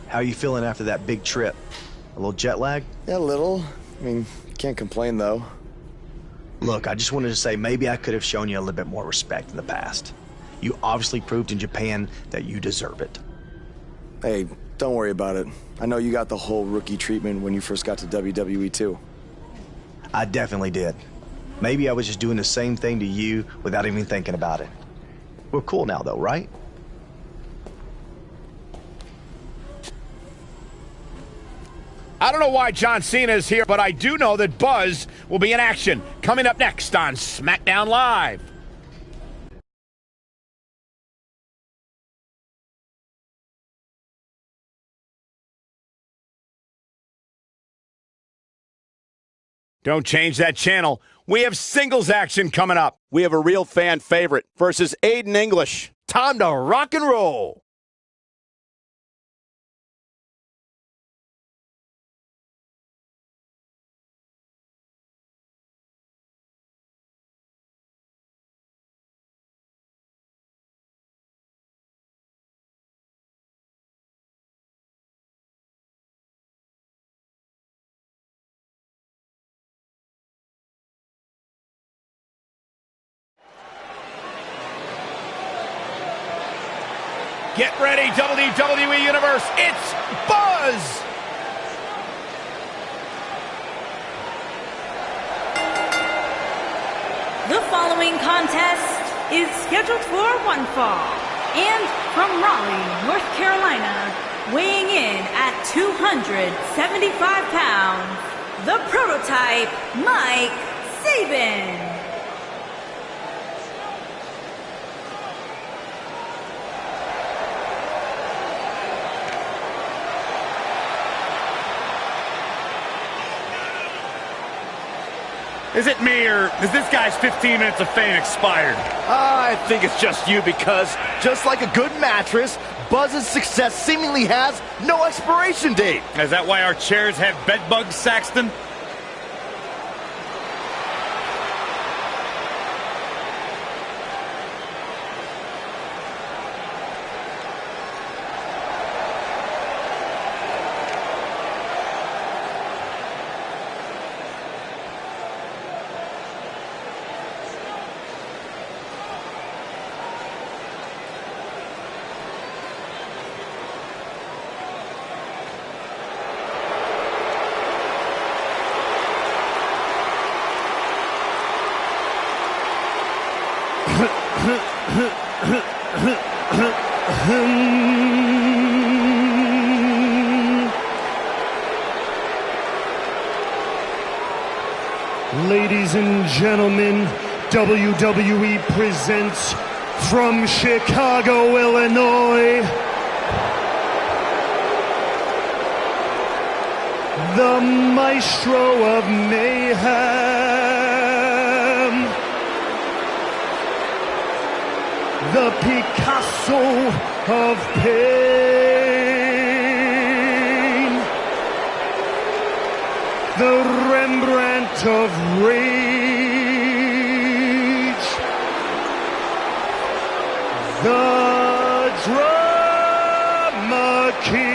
How are you feeling after that big trip? A little jet lag? Yeah, a little. I mean, can't complain, though. Look, I just wanted to say maybe I could have shown you a little bit more respect in the past. You obviously proved in Japan that you deserve it. Hey, don't worry about it. I know you got the whole rookie treatment when you first got to WWE too. I definitely did. Maybe I was just doing the same thing to you without even thinking about it. We're cool now, though, right? I don't know why John Cena is here, but I do know that Buzz will be in action coming up next on SmackDown Live. Don't change that channel. We have singles action coming up. We have a real fan favorite versus Aiden English. Time to rock and roll. Get ready, WWE Universe. It's Buzz! The following contest is scheduled for one fall. And from Raleigh, North Carolina, weighing in at 275 pounds, the prototype, Mike Sabin. Is it me, or is this guy's 15 minutes of fame expired? I think it's just you, because just like a good mattress, Buzz's success seemingly has no expiration date. Is that why our chairs have bed bugs, Saxton? Ladies and gentlemen, WWE presents from Chicago, Illinois, the Maestro of Mayhem, the Picasso of Pain, the Rembrandt of Rage, the Drama King,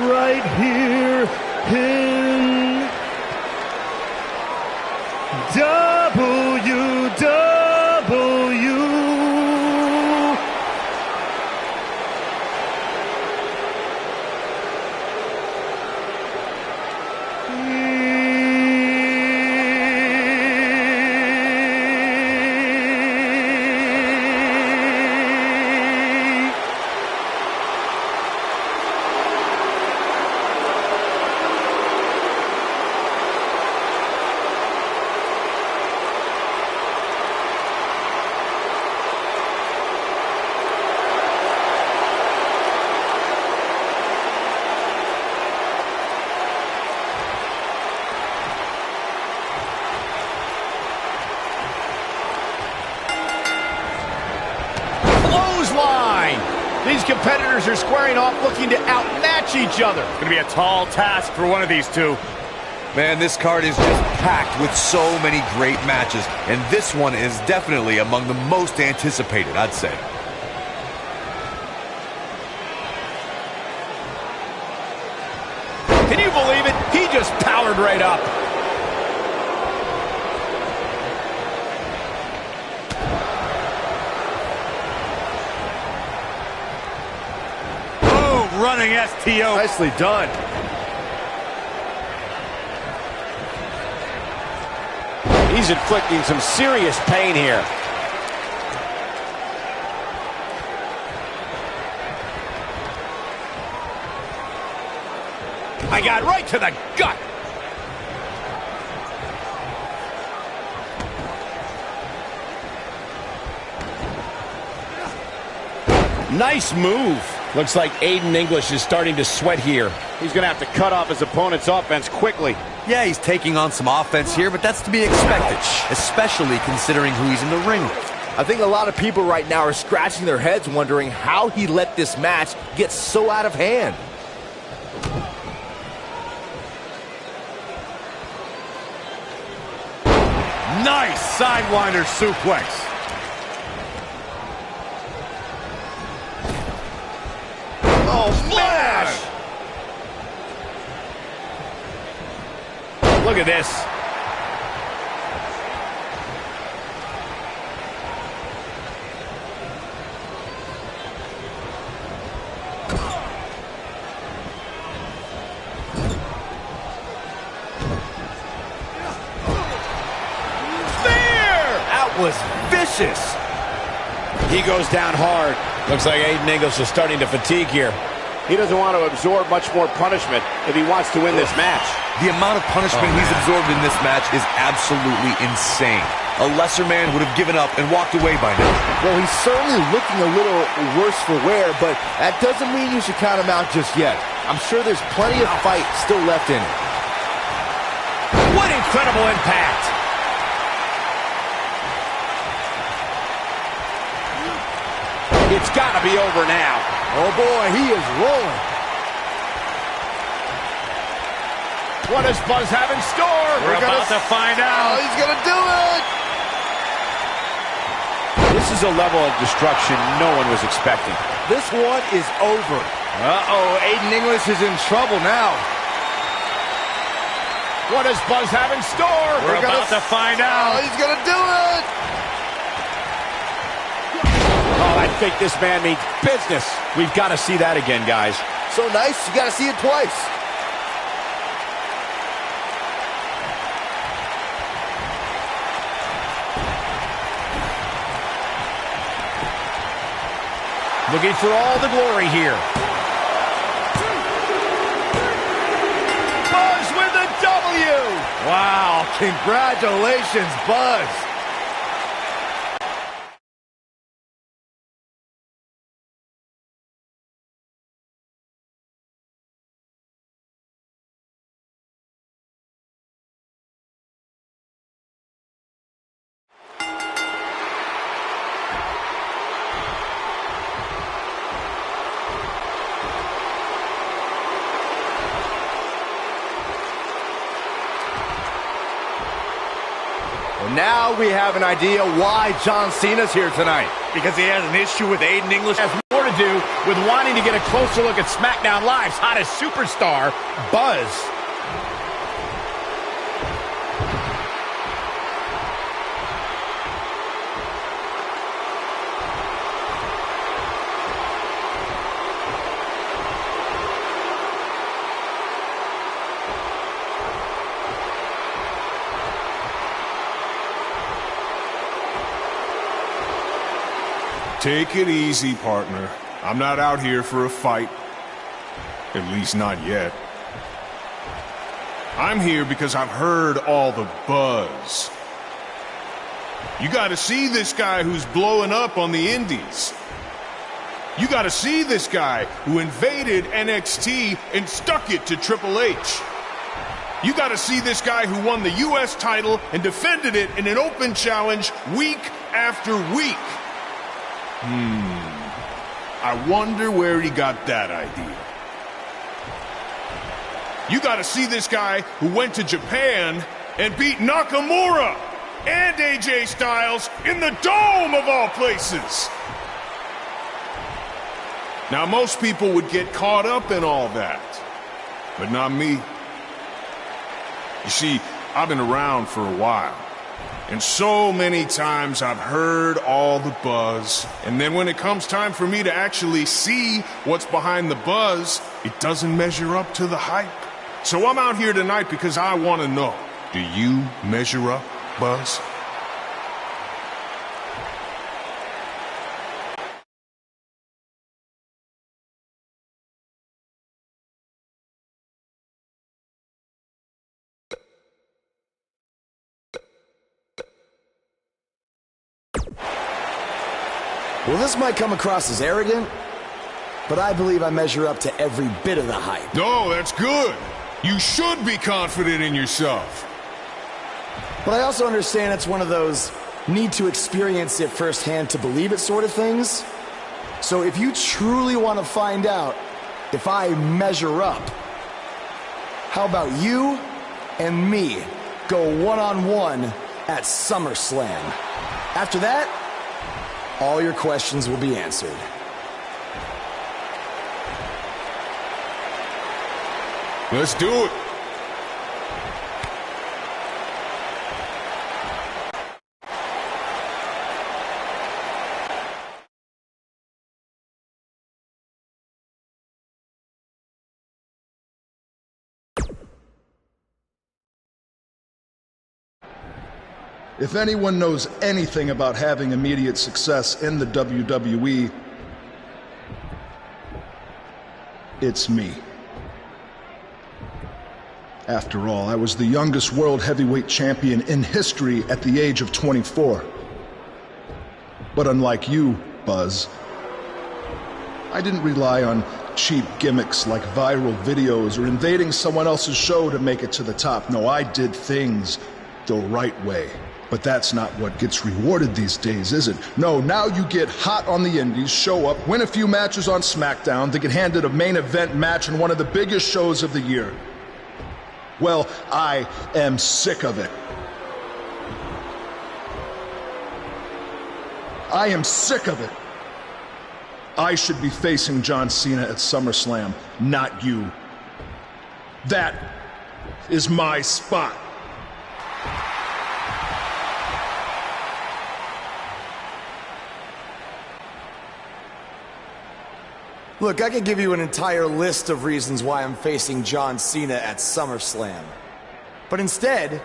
right here in WW. These competitors are squaring off, looking to outmatch match each other. It's going to be a tall task for one of these two. Man, this card is just packed with so many great matches, and this one is definitely among the most anticipated, I'd say. Can you believe it? He just powered right up. Boom, running STO. Nicely done. He's inflicting some serious pain here. I got right to the gut. Nice move. Looks like Aiden English is starting to sweat here. He's going to have to cut off his opponent's offense quickly. Yeah, he's taking on some offense here, but that's to be expected, especially considering who he's in the ring with. I think a lot of people right now are scratching their heads wondering how he let this match get so out of hand. Nice sidewinder suplex. Oh, smash! Look at this. Was vicious. He goes down hard. Looks like Aiden English is starting to fatigue here. He doesn't want to absorb much more punishment if he wants to win this match. The amount of punishment he's absorbed in this match is absolutely insane. A lesser man would have given up and walked away by now. Well, he's certainly looking a little worse for wear, but that doesn't mean you should count him out just yet. I'm sure there's plenty of fight still left in him. What incredible impact! It's got to be over now. Oh, boy, he is rolling. What does Buzz have in store? We're about to find out. Oh, he's going to do it. This is a level of destruction no one was expecting. This one is over. Uh-oh, Aiden English is in trouble now. What does Buzz have in store? We're about to find out. Oh, he's going to do it. Oh, I think this man means business. We've got to see that again, guys. So nice, you got to see it twice. Looking for all the glory here. Buzz with a W. Wow, congratulations, Buzz. Now we have an idea why John Cena's here tonight. Because he has an issue with Aiden English. Has more to do with wanting to get a closer look at SmackDown Live's hottest superstar, Buzz. Take it easy, partner. I'm not out here for a fight. At least not yet. I'm here because I've heard all the buzz. You gotta see this guy who's blowing up on the indies. You gotta see this guy who invaded NXT and stuck it to Triple H. You gotta see this guy who won the US title and defended it in an open challenge week after week. I wonder where he got that idea. You got to see this guy who went to Japan and beat Nakamura and AJ Styles in the Dome of all places. Now, most people would get caught up in all that, but not me. You see, I've been around for a while, and so many times I've heard all the buzz, and then when it comes time for me to actually see what's behind the buzz, it doesn't measure up to the hype. So I'm out here tonight because I want to know, do you measure up, Buzz? Well, this might come across as arrogant, but I believe I measure up to every bit of the hype. No, that's good. You should be confident in yourself. But I also understand it's one of those need to experience it firsthand to believe it sort of things. So if you truly want to find out if I measure up, how about you and me go one-on-one at SummerSlam? After that, all your questions will be answered. Let's do it. If anyone knows anything about having immediate success in the WWE, it's me. After all, I was the youngest world heavyweight champion in history at the age of 24. But unlike you, Buzz, I didn't rely on cheap gimmicks like viral videos or invading someone else's show to make it to the top. No, I did things the right way. But that's not what gets rewarded these days, is it? No, now you get hot on the indies, show up, win a few matches on SmackDown, then get handed a main event match in one of the biggest shows of the year. Well, I am sick of it. I am sick of it. I should be facing John Cena at SummerSlam, not you. That is my spot. Look, I could give you an entire list of reasons why I'm facing John Cena at SummerSlam. But instead,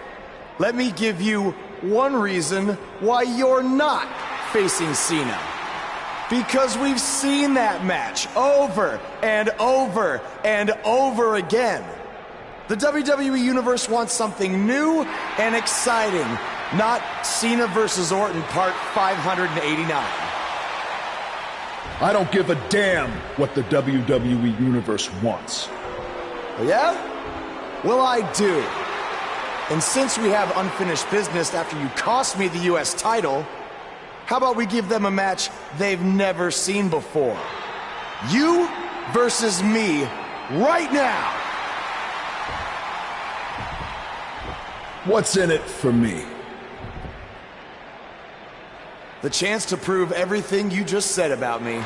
let me give you one reason why you're not facing Cena. Because we've seen that match over and over and over again. The WWE Universe wants something new and exciting, not Cena versus Orton Part 589. I don't give a damn what the WWE Universe wants. Yeah? Well, I do. And since we have unfinished business after you cost me the US title, how about we give them a match they've never seen before? You versus me right now! What's in it for me? The chance to prove everything you just said about me.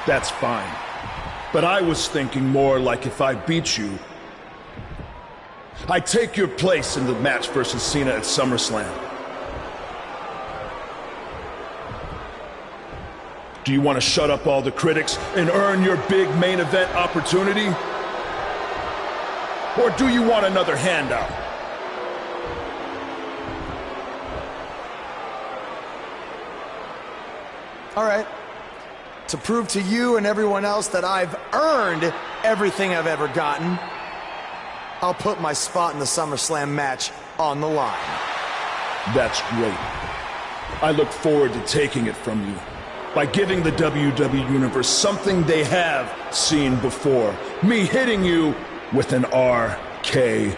That's fine. But I was thinking more like if I beat you, I take your place in the match versus Cena at SummerSlam. Do you want to shut up all the critics and earn your big main event opportunity? Or do you want another handout? All right. To prove to you and everyone else that I've earned everything I've ever gotten, I'll put my spot in the SummerSlam match on the line. That's great. I look forward to taking it from you by giving the WWE Universe something they have seen before. Me hitting you with an RKO.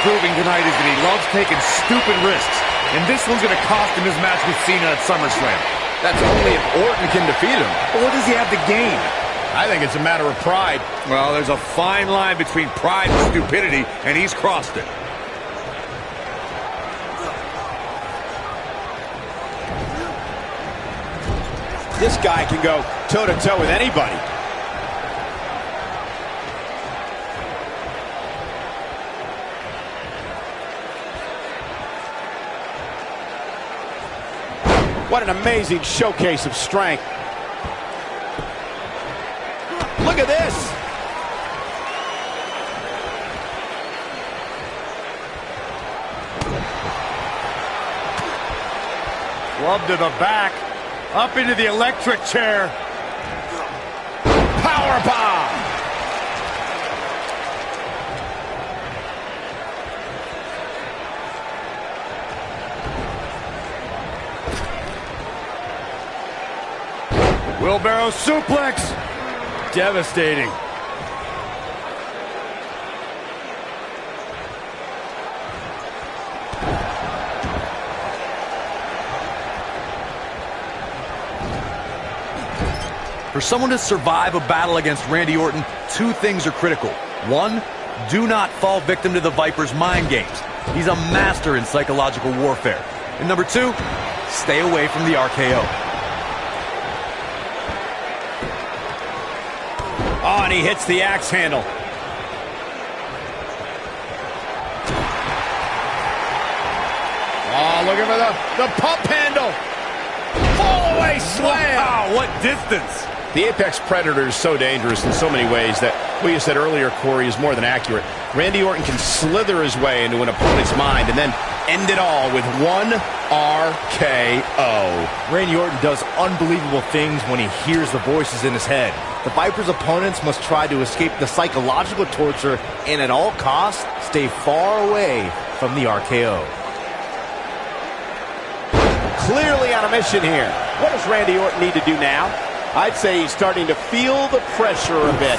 proving tonight is that he loves taking stupid risks. And this one's going to cost him his match with Cena at SummerSlam. That's only if Orton can defeat him. But what does he have to gain? I think it's a matter of pride. Well, there's a fine line between pride and stupidity, and he's crossed it. This guy can go toe-to-toe with anybody. What an amazing showcase of strength. Look at this. Club to the back. Up into the electric chair. Power bomb. Wheelbarrow suplex. Devastating. For someone to survive a battle against Randy Orton, two things are critical. One, do not fall victim to the Viper's mind games. He's a master in psychological warfare. And number two, stay away from the RKO. Oh, and he hits the axe handle. Oh, looking for the pump handle. Fall away slam. Wow, what distance. The Apex Predator is so dangerous in so many ways that what you said earlier, Corey, is more than accurate. Randy Orton can slither his way into an opponent's mind and then end it all with one RKO. Randy Orton does unbelievable things when he hears the voices in his head. The Viper's opponents must try to escape the psychological torture and at all costs, stay far away from the RKO. Clearly on a mission here. What does Randy Orton need to do now? I'd say he's starting to feel the pressure a bit.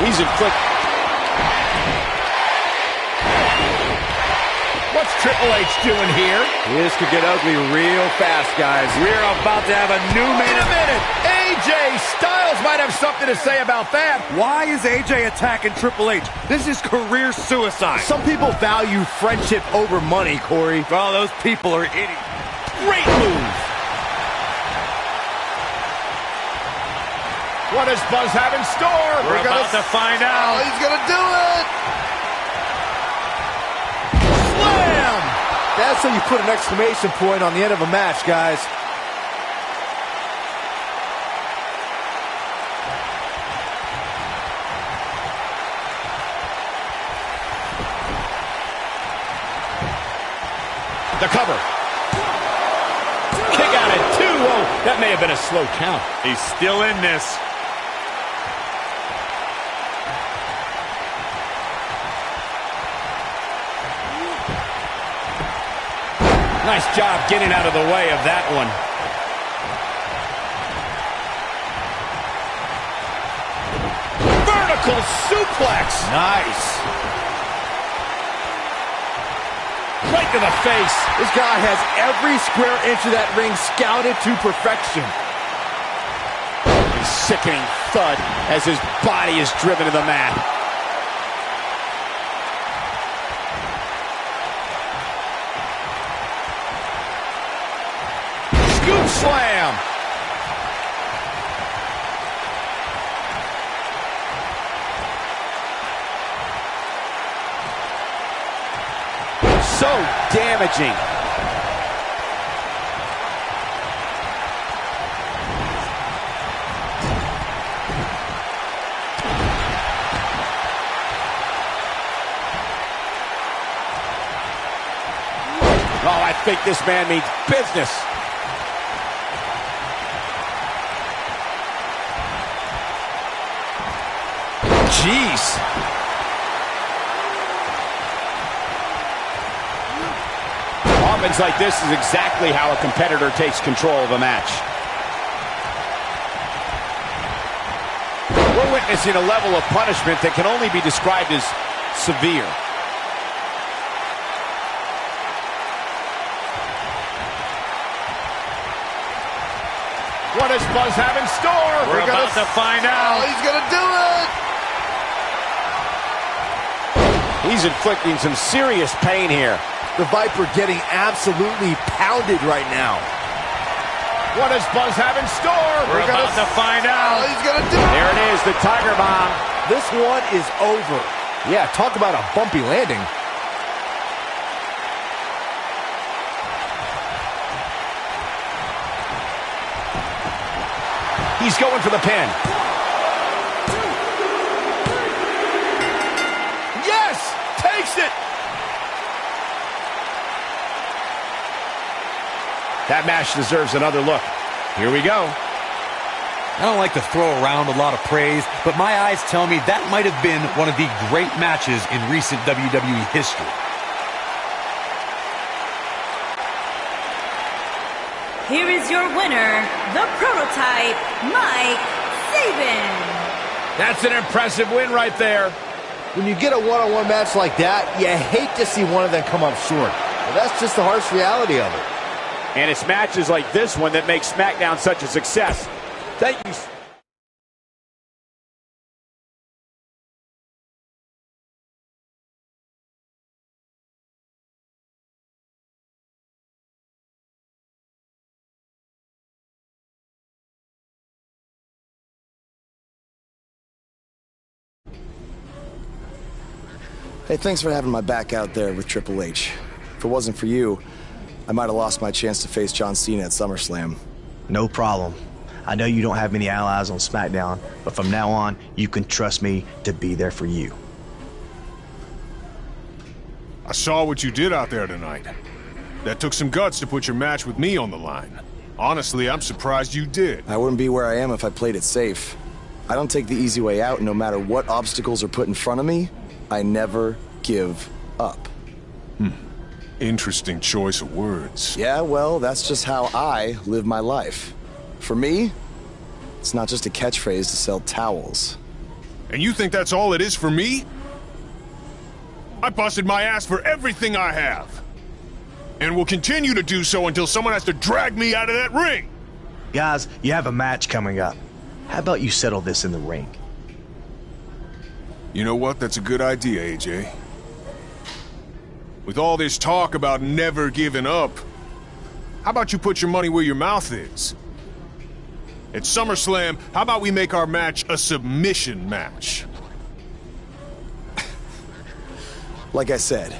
He's inflicted. What's Triple H doing here? This could get ugly real fast, guys. We're about to have a new Wait a minute! AJ Styles might have something to say about that. Why is AJ attacking Triple H? This is career suicide. Some people value friendship over money, Corey. Well, those people are idiots. Great move. What does Buzz have in store? We're about to find out. Oh, he's gonna do it! Slam! That's how you put an exclamation point on the end of a match, guys. The cover. Kick out at 2. Oh, that may have been a slow count. He's still in this. Nice job getting out of the way of that one. Vertical suplex. Nice. Right to the face. This guy has every square inch of that ring scouted to perfection. A sickening thud as his body is driven to the mat. Scoop slam. So damaging. Oh, I think this man means business. Jeez. Offense like this is exactly how a competitor takes control of a match. We're witnessing a level of punishment that can only be described as severe. What does Buzz have in store? We're about to find out. Oh, he's gonna do it! He's inflicting some serious pain here. The Viper getting absolutely pounded right now. What does Buzz have in store? We're about to find out. Oh, he's gonna do it! There it is, the Tiger Bomb. This one is over. Yeah, talk about a bumpy landing. He's going for the pin. Yes! Takes it! That match deserves another look. Here we go. I don't like to throw around a lot of praise, but my eyes tell me that might have been one of the great matches in recent WWE history. Here is your winner, the Prototype, Mike Saban. That's an impressive win right there. When you get a one-on-one match like that, you hate to see one of them come up short. But that's just the harsh reality of it. And it's matches like this one that make SmackDown such a success. Thank you. Hey, thanks for having my back out there with Triple H. If it wasn't for you, I might have lost my chance to face John Cena at SummerSlam. No problem. I know you don't have many allies on SmackDown, but from now on, you can trust me to be there for you. I saw what you did out there tonight. That took some guts to put your match with me on the line. Honestly, I'm surprised you did. I wouldn't be where I am if I played it safe. I don't take the easy way out, and no matter what obstacles are put in front of me, I never give up. Interesting choice of words. Yeah, well, that's just how I live my life. For me, it's not just a catchphrase to sell towels. And you think that's all it is for me? I busted my ass for everything I have. And will continue to do so until someone has to drag me out of that ring. Guys, you have a match coming up. How about you settle this in the ring? You know what? That's a good idea, AJ. With all this talk about never giving up, how about you put your money where your mouth is? At SummerSlam, how about we make our match a submission match? Like I said,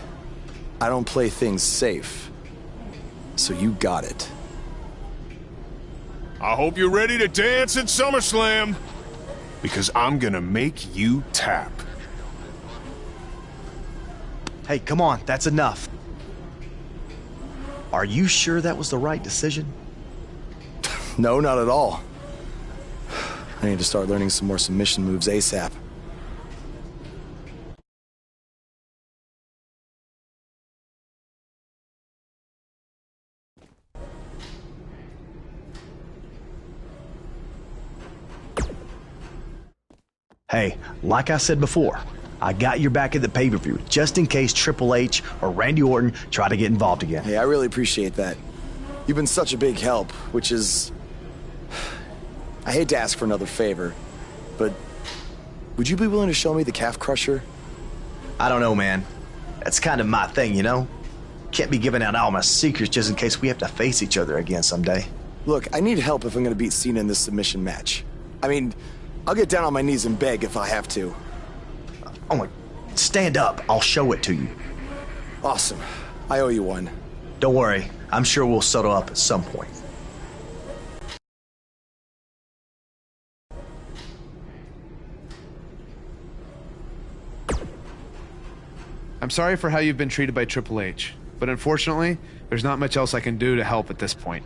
I don't play things safe. So you got it. I hope you're ready to dance at SummerSlam, because I'm gonna make you tap. Hey, come on, that's enough. Are you sure that was the right decision? No, not at all. I need to start learning some more submission moves ASAP. Hey, like I said before, I got your back at the pay-per-view, just in case Triple H or Randy Orton try to get involved again. Hey, I really appreciate that. You've been such a big help, which is... I hate to ask for another favor, but would you be willing to show me the calf crusher? I don't know, man. That's kind of my thing, you know? Can't be giving out all my secrets just in case we have to face each other again someday. Look, I need help if I'm gonna beat Cena in this submission match. I mean, I'll get down on my knees and beg if I have to. Oh my... Stand up. I'll show it to you. Awesome. I owe you one. Don't worry. I'm sure we'll settle up at some point. I'm sorry for how you've been treated by Triple H, but unfortunately, there's not much else I can do to help at this point.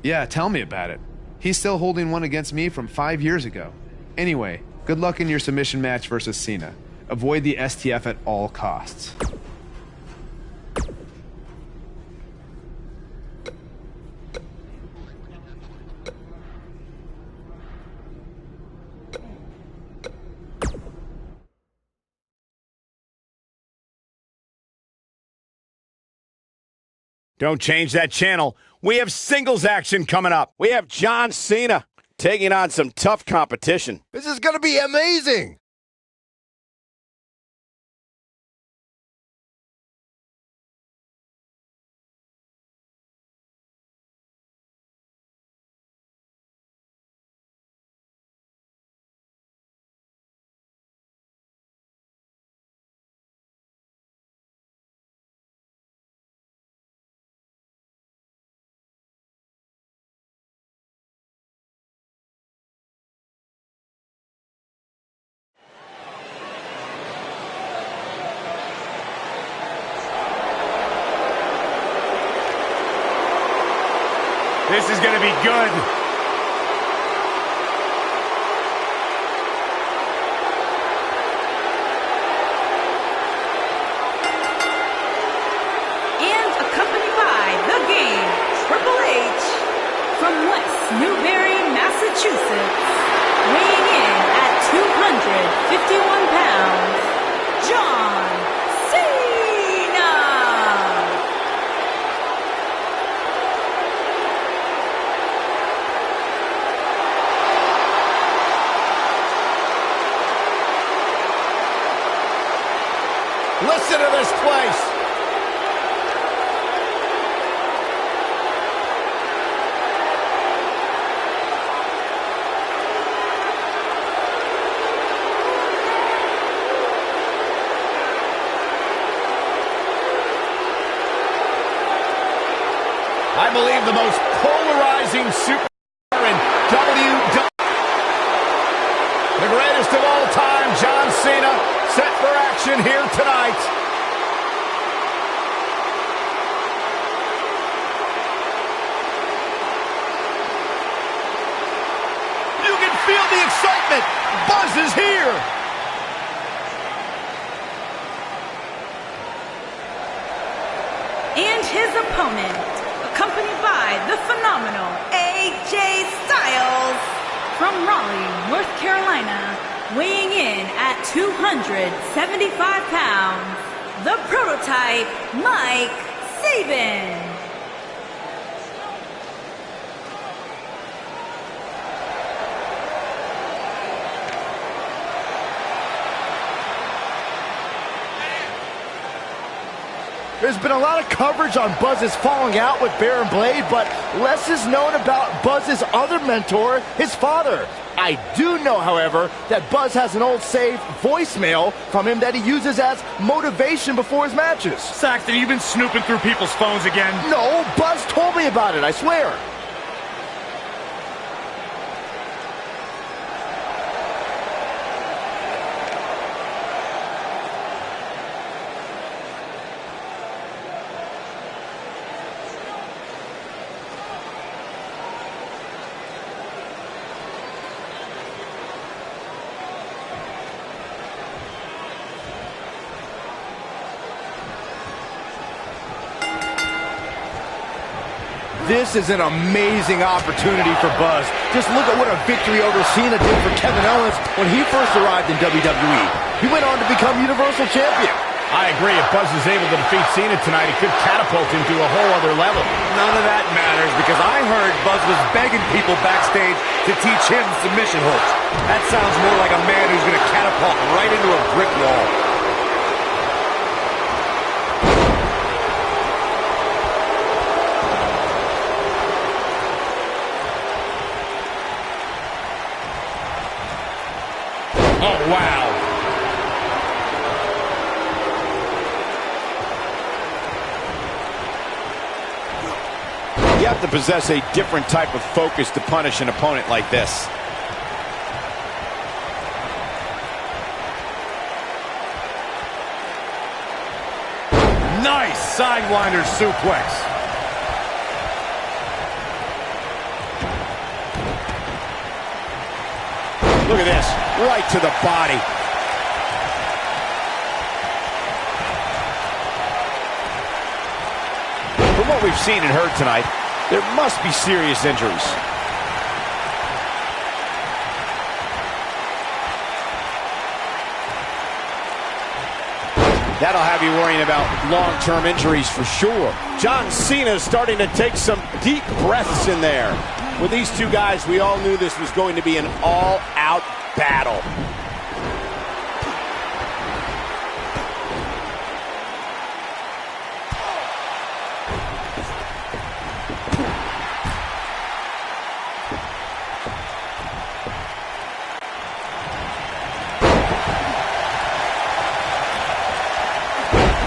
Yeah, tell me about it. He's still holding one against me from 5 years ago. Anyway, good luck in your submission match versus Cena. Avoid the STF at all costs. Don't change that channel. We have singles action coming up. We have John Cena taking on some tough competition. This is going to be amazing. This is going to be good. And accompanied by the game, Triple H, from West Newbury, Massachusetts, weighing in at 251 pounds, John Cena! Listen to this place. I believe the most polarizing superstar in WWE. The greatest of all time, John Cena, set for action here tonight. You can feel the excitement. Buzz is here. And his opponent, accompanied by the phenomenal AJ Styles from Raleigh, North Carolina, weighing in at 275 pounds, the prototype, Mike Sabin. There's been a lot of coverage on Buzz's falling out with Baron Blade, but less is known about Buzz's other mentor, his father. I do know, however, that Buzz has an old saved voicemail from him that he uses as motivation before his matches. Saxton, you've been snooping through people's phones again? No, Buzz told me about it, I swear. This is an amazing opportunity for Buzz. Just look at what a victory over Cena did for Kevin Owens when he first arrived in WWE. He went on to become Universal Champion. I agree. If Buzz is able to defeat Cena tonight, it could catapult him to a whole other level. None of that matters because I heard Buzz was begging people backstage to teach him submission holds. That sounds more like a man who's going to catapult right into a brick wall. Oh, wow. You have to possess a different type of focus to punish an opponent like this. Nice sidewinder suplex. Look at this, right to the body. From what we've seen and heard tonight, there must be serious injuries. That'll have you worrying about long-term injuries for sure. John Cena is starting to take some deep breaths in there. With these two guys, we all knew this was going to be an all-out battle.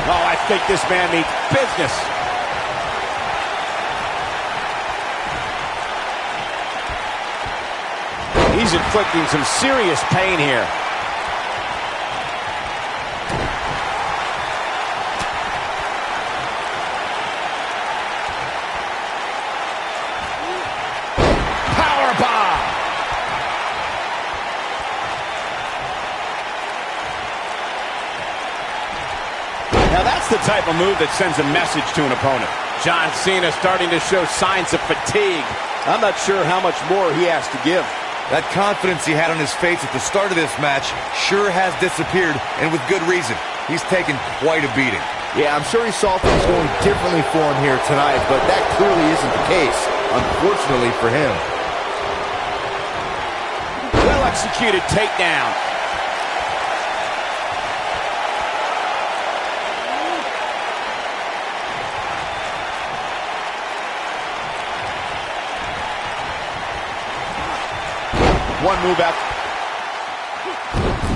Oh, I think this man means business. He's inflicting some serious pain here. Now that's the type of move that sends a message to an opponent. John Cena starting to show signs of fatigue. I'm not sure how much more he has to give. That confidence he had on his face at the start of this match sure has disappeared, and with good reason. He's taken quite a beating. Yeah, I'm sure he saw things going differently for him here tonight, but that clearly isn't the case, unfortunately for him. Well-executed takedown. One move out.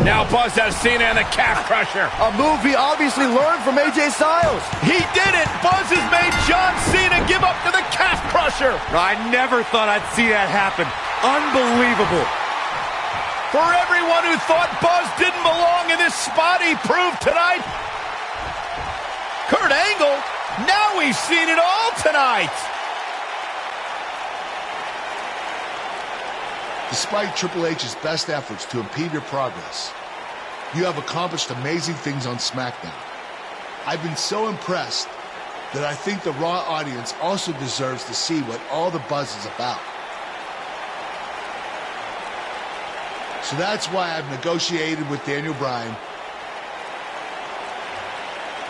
Now Buzz has Cena and the calf crusher. A move he obviously learned from AJ Styles. He did it. Buzz has made John Cena give up to the calf crusher. I never thought I'd see that happen. Unbelievable. For everyone who thought Buzz didn't belong in this spot, he proved tonight. Kurt Angle, now we've seen it all tonight. Despite Triple H's best efforts to impede your progress, you have accomplished amazing things on SmackDown. I've been so impressed that I think the Raw audience also deserves to see what all the buzz is about. So that's why I've negotiated with Daniel Bryan,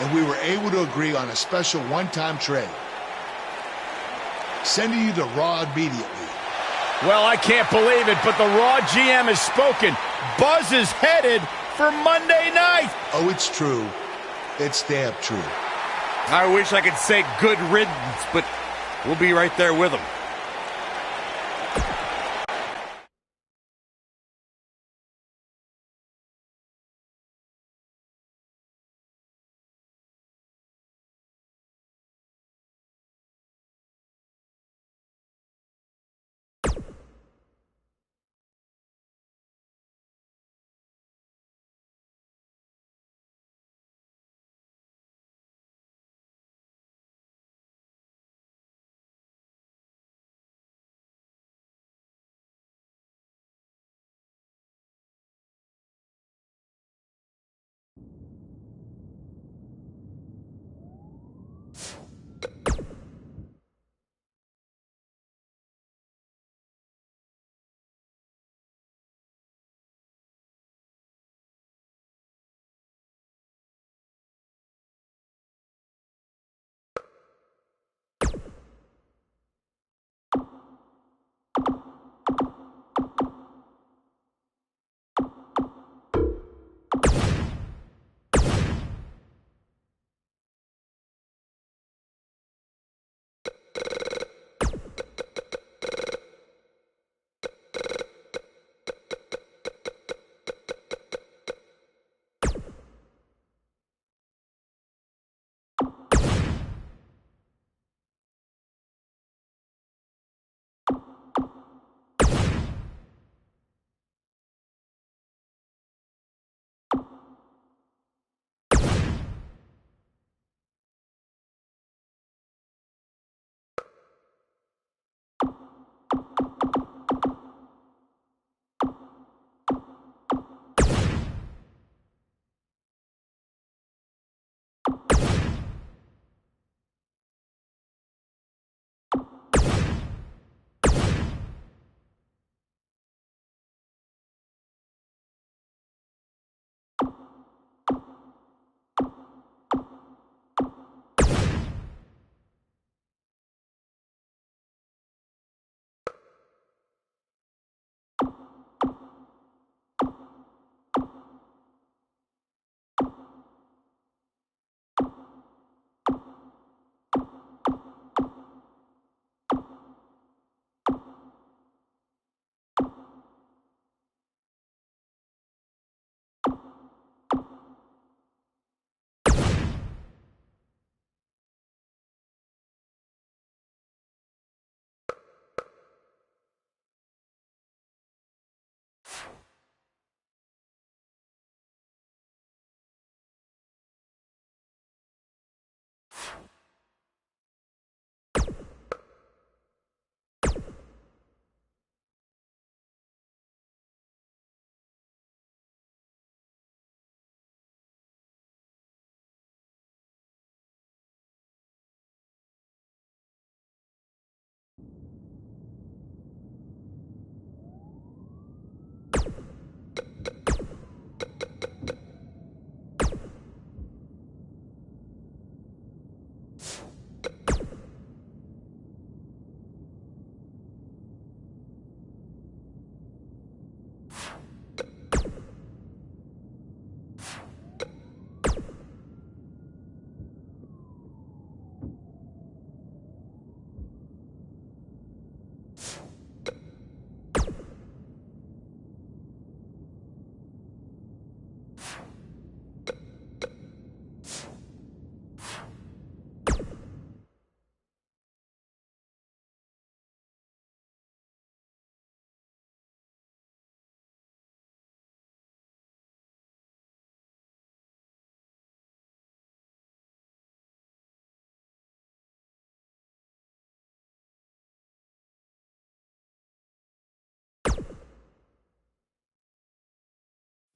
and we were able to agree on a special one-time trade, sending you to Raw immediately. Well, I can't believe it, but the Raw GM has spoken. Buzz is headed for Monday night. Oh, it's true. It's damn true. I wish I could say good riddance, but we'll be right there with him.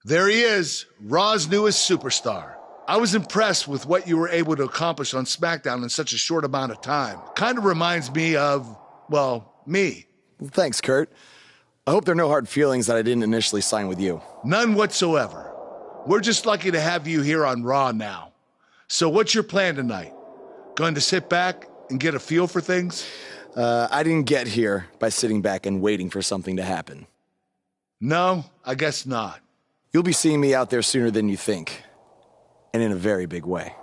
There he is, Raw's newest superstar. I was impressed with what you were able to accomplish on SmackDown in such a short amount of time. Kind of reminds me of, well, me. Well, thanks, Kurt. I hope there are no hard feelings that I didn't initially sign with you. None whatsoever. We're just lucky to have you here on Raw now. So what's your plan tonight? Going to sit back and get a feel for things? I didn't get here by sitting back and waiting for something to happen. No, I guess not. You'll be seeing me out there sooner than you think. And in a very big way.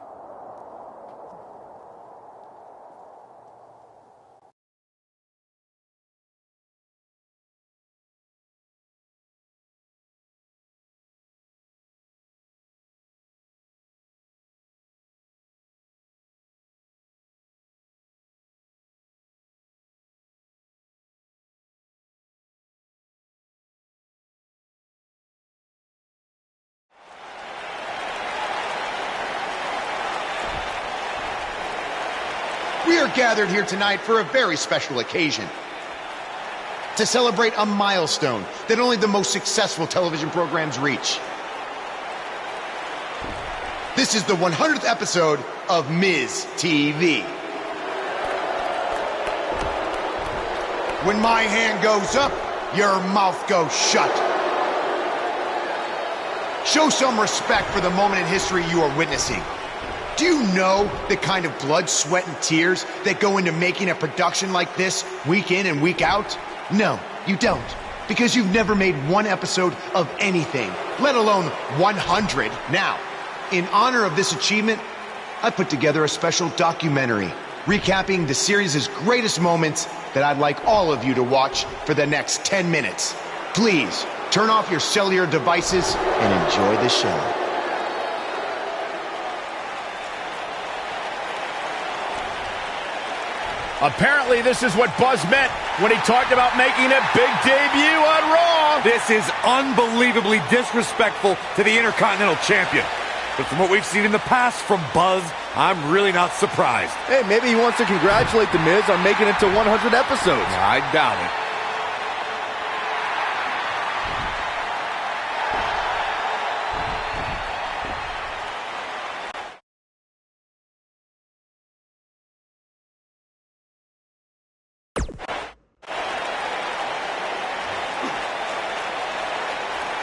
We are gathered here tonight for a very special occasion. To celebrate a milestone that only the most successful television programs reach. This is the 100th episode of Miz TV. When my hand goes up, your mouth goes shut. Show some respect for the moment in history you are witnessing. Do you know the kind of blood, sweat, and tears that go into making a production like this week in and week out? No, you don't. Because you've never made one episode of anything, let alone 100. Now, in honor of this achievement, I put together a special documentary recapping the series' greatest moments that I'd like all of you to watch for the next 10 minutes. Please, turn off your cellular devices and enjoy the show. Apparently, this is what Buzz meant when he talked about making a big debut on Raw. This is unbelievably disrespectful to the Intercontinental Champion. But from what we've seen in the past from Buzz, I'm really not surprised. Hey, maybe he wants to congratulate The Miz on making it to 100 episodes. I doubt it.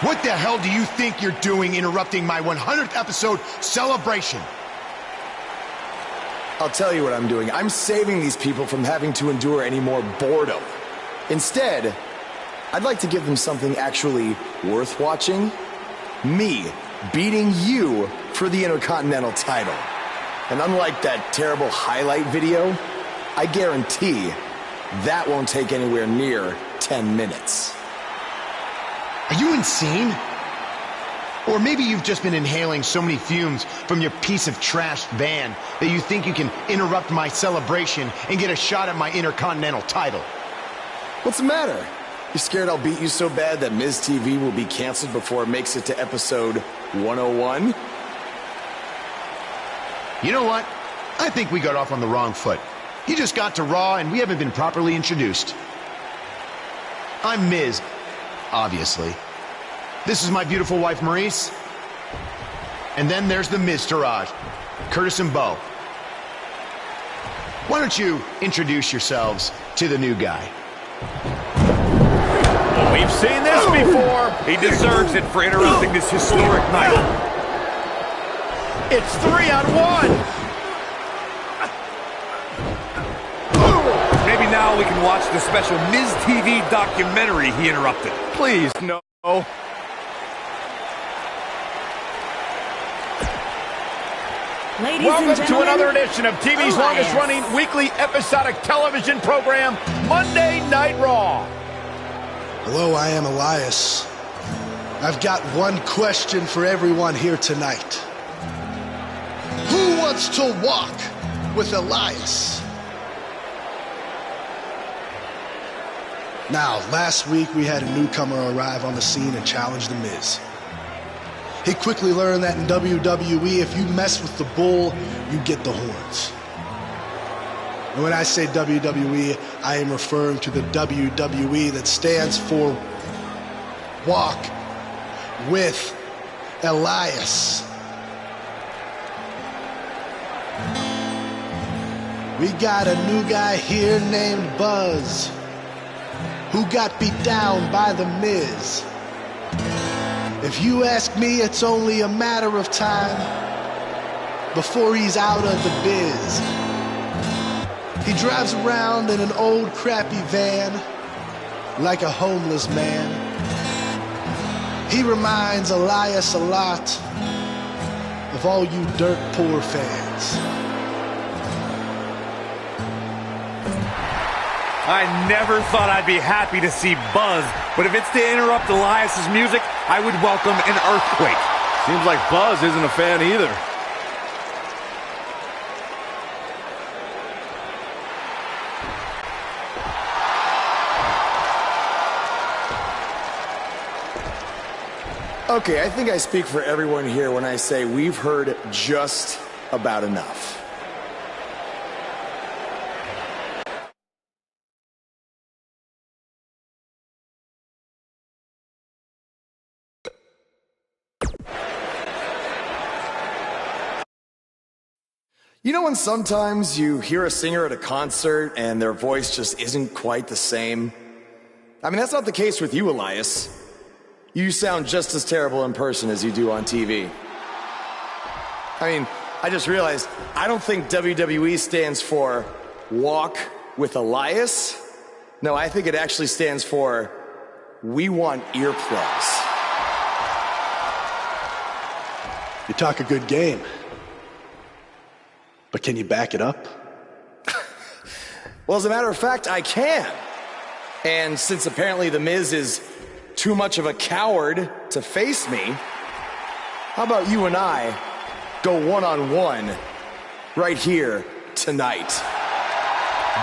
What the hell do you think you're doing interrupting my 100th episode celebration? I'll tell you what I'm doing. I'm saving these people from having to endure any more boredom. Instead, I'd like to give them something actually worth watching. Me beating you for the Intercontinental title. And unlike that terrible highlight video, I guarantee that won't take anywhere near 10 minutes. Are you insane? Or maybe you've just been inhaling so many fumes from your piece of trash van that you think you can interrupt my celebration and get a shot at my Intercontinental title. What's the matter? You scared I'll beat you so bad that Miz TV will be canceled before it makes it to episode 101? You know what? I think we got off on the wrong foot. You just got to Raw and we haven't been properly introduced. I'm Miz. Obviously. This is my beautiful wife, Maurice. And then there's the Miztourage, Curtis and Bo. Why don't you introduce yourselves to the new guy? We've seen this before. He deserves it for interrupting this historic night. It's 3-on-1. Maybe now we can watch the special Miz TV documentary he interrupted. Please, no. Ladies Welcome and to gentlemen, another edition of TV's Elias. longest-running weekly episodic television program, Monday Night Raw. Hello, I am Elias. I've got one question for everyone here tonight. Who wants to walk with Elias? Now, last week we had a newcomer arrive on the scene and challenge The Miz. He quickly learned that in WWE, if you mess with the bull, you get the horns. And when I say WWE, I am referring to the WWE that stands for Walk with Elias. We got a new guy here named Buzz, who got beat down by The Miz. If you ask me, it's only a matter of time before he's out of the biz. He drives around in an old crappy van like a homeless man. He reminds Elias a lot of all you dirt poor fans. I never thought I'd be happy to see Buzz, but if it's to interrupt Elias's music, I would welcome an earthquake. Seems like Buzz isn't a fan either. Okay, I think I speak for everyone here when I say we've heard just about enough. You know when sometimes you hear a singer at a concert and their voice just isn't quite the same? I mean, that's not the case with you, Elias. You sound just as terrible in person as you do on TV. I mean, I just realized, I don't think WWE stands for Walk with Elias. No, I think it actually stands for We Want Earplugs. You talk a good game, but can you back it up? Well, as a matter of fact, I can. And since apparently The Miz is too much of a coward to face me, how about you and I go one-on-one right here tonight?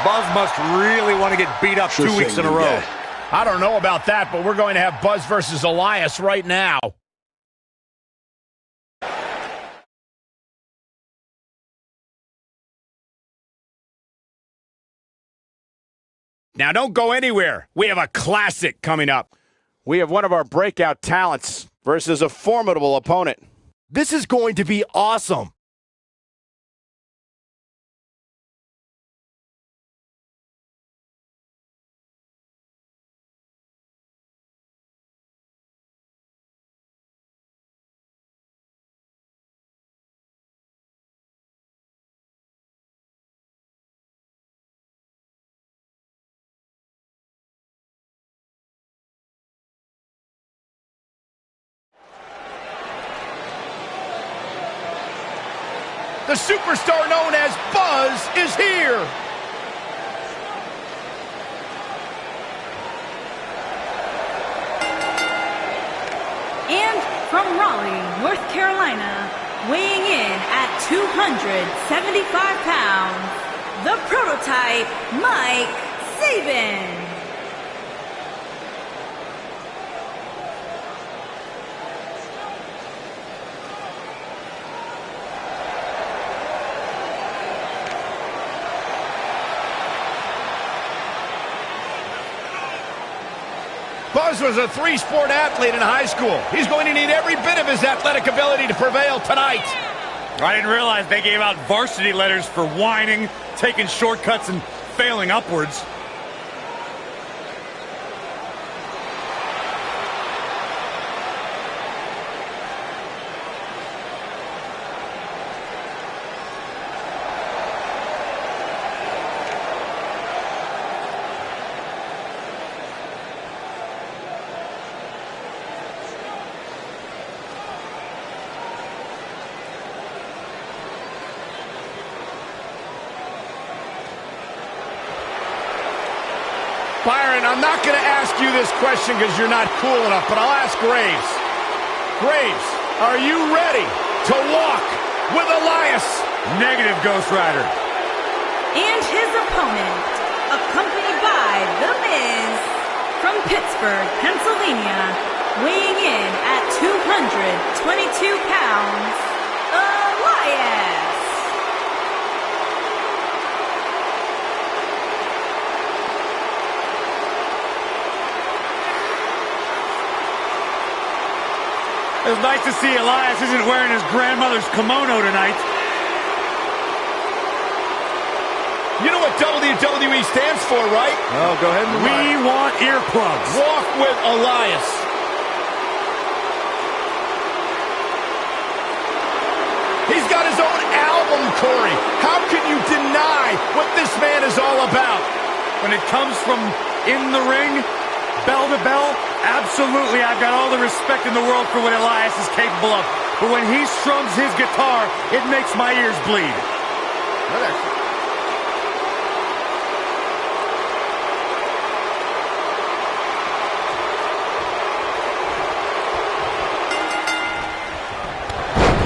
Buzz must really want to get beat up 2 weeks in a row. Yeah. I don't know about that, but we're going to have Buzz versus Elias right now. Now, don't go anywhere. We have a classic coming up. We have one of our breakout talents versus a formidable opponent. This is going to be awesome. The superstar known as Buzz is here. And from Raleigh, North Carolina, weighing in at 275 pounds, the prototype, Mike Sabin. Buzz was a three-sport athlete in high school. He's going to need every bit of his athletic ability to prevail tonight. I didn't realize they gave out varsity letters for whining, taking shortcuts, and failing upwards. Byron, I'm not going to ask you this question because you're not cool enough, but I'll ask Graves. Graves, are you ready to walk with Elias? Negative, Ghost Rider. And his opponent, accompanied by The Miz, from Pittsburgh, Pennsylvania, weighing in at 222 pounds, Elias. It's nice to see Elias isn't wearing his grandmother's kimono tonight. You know what WWE stands for, right? Oh, go ahead and We want earplugs. Walk with Elias. He's got his own album, Corey. How can you deny what this man is all about? When it comes from in the ring, bell to bell, absolutely, I've got all the respect in the world for what Elias is capable of. But when he strums his guitar, it makes my ears bleed.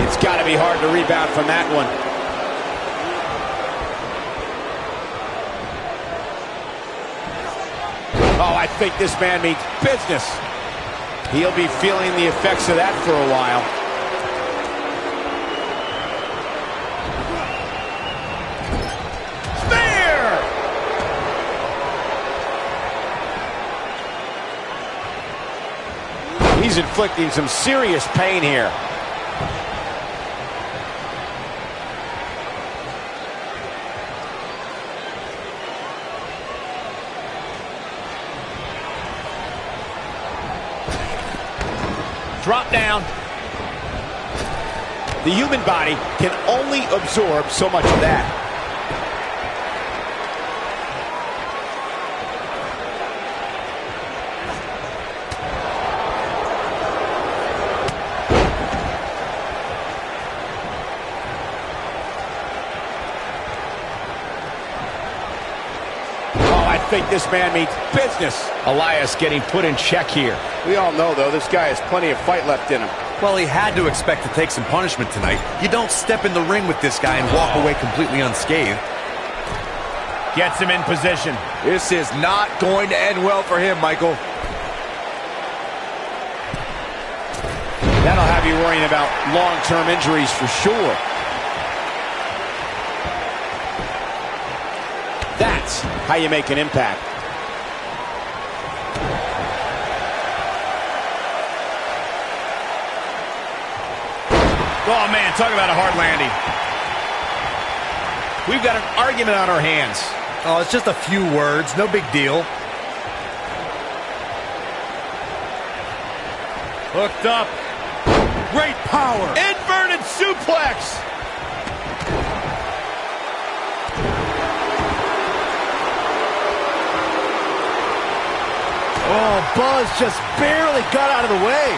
It's got to be hard to rebound from that one. Oh, I think this man means business. He'll be feeling the effects of that for a while. Spear! He's inflicting some serious pain here. Drop down. The human body can only absorb so much of that. I think this man means business. Elias getting put in check here. We all know, though, this guy has plenty of fight left in him. Well, he had to expect to take some punishment tonight. You don't step in the ring with this guy and walk away completely unscathed. Gets him in position. This is not going to end well for him, Michael. That'll have you worrying about long-term injuries for sure. That's how you make an impact. Oh, man, talk about a hard landing. We've got an argument on our hands. Oh, it's just a few words. No big deal. Hooked up. Great power. Inverted suplex. Oh, Buzz just barely got out of the way.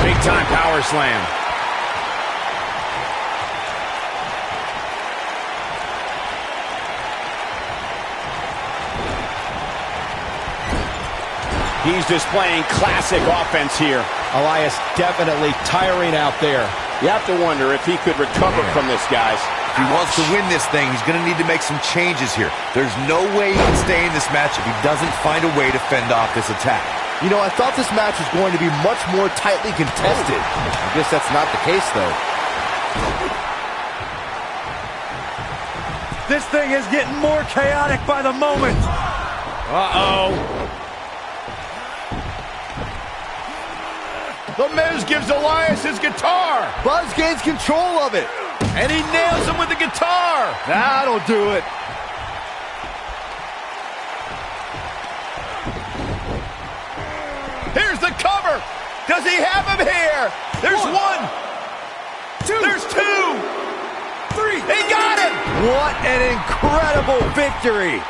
Big time power slam. He's displaying classic offense here. Elias definitely tiring out there. You have to wonder if he could recover from this, guys. If he wants to win this thing, he's going to need to make some changes here. There's no way he can stay in this match if he doesn't find a way to fend off this attack. You know, I thought this match was going to be much more tightly contested. I guess that's not the case, though. This thing is getting more chaotic by the moment. Uh-oh. The Miz gives Elias his guitar. Buzz gains control of it. And he nails him with the guitar. That'll do it. Here's the cover. Does he have him here? There's one. Two. There's two. Three. He got him. What an incredible victory.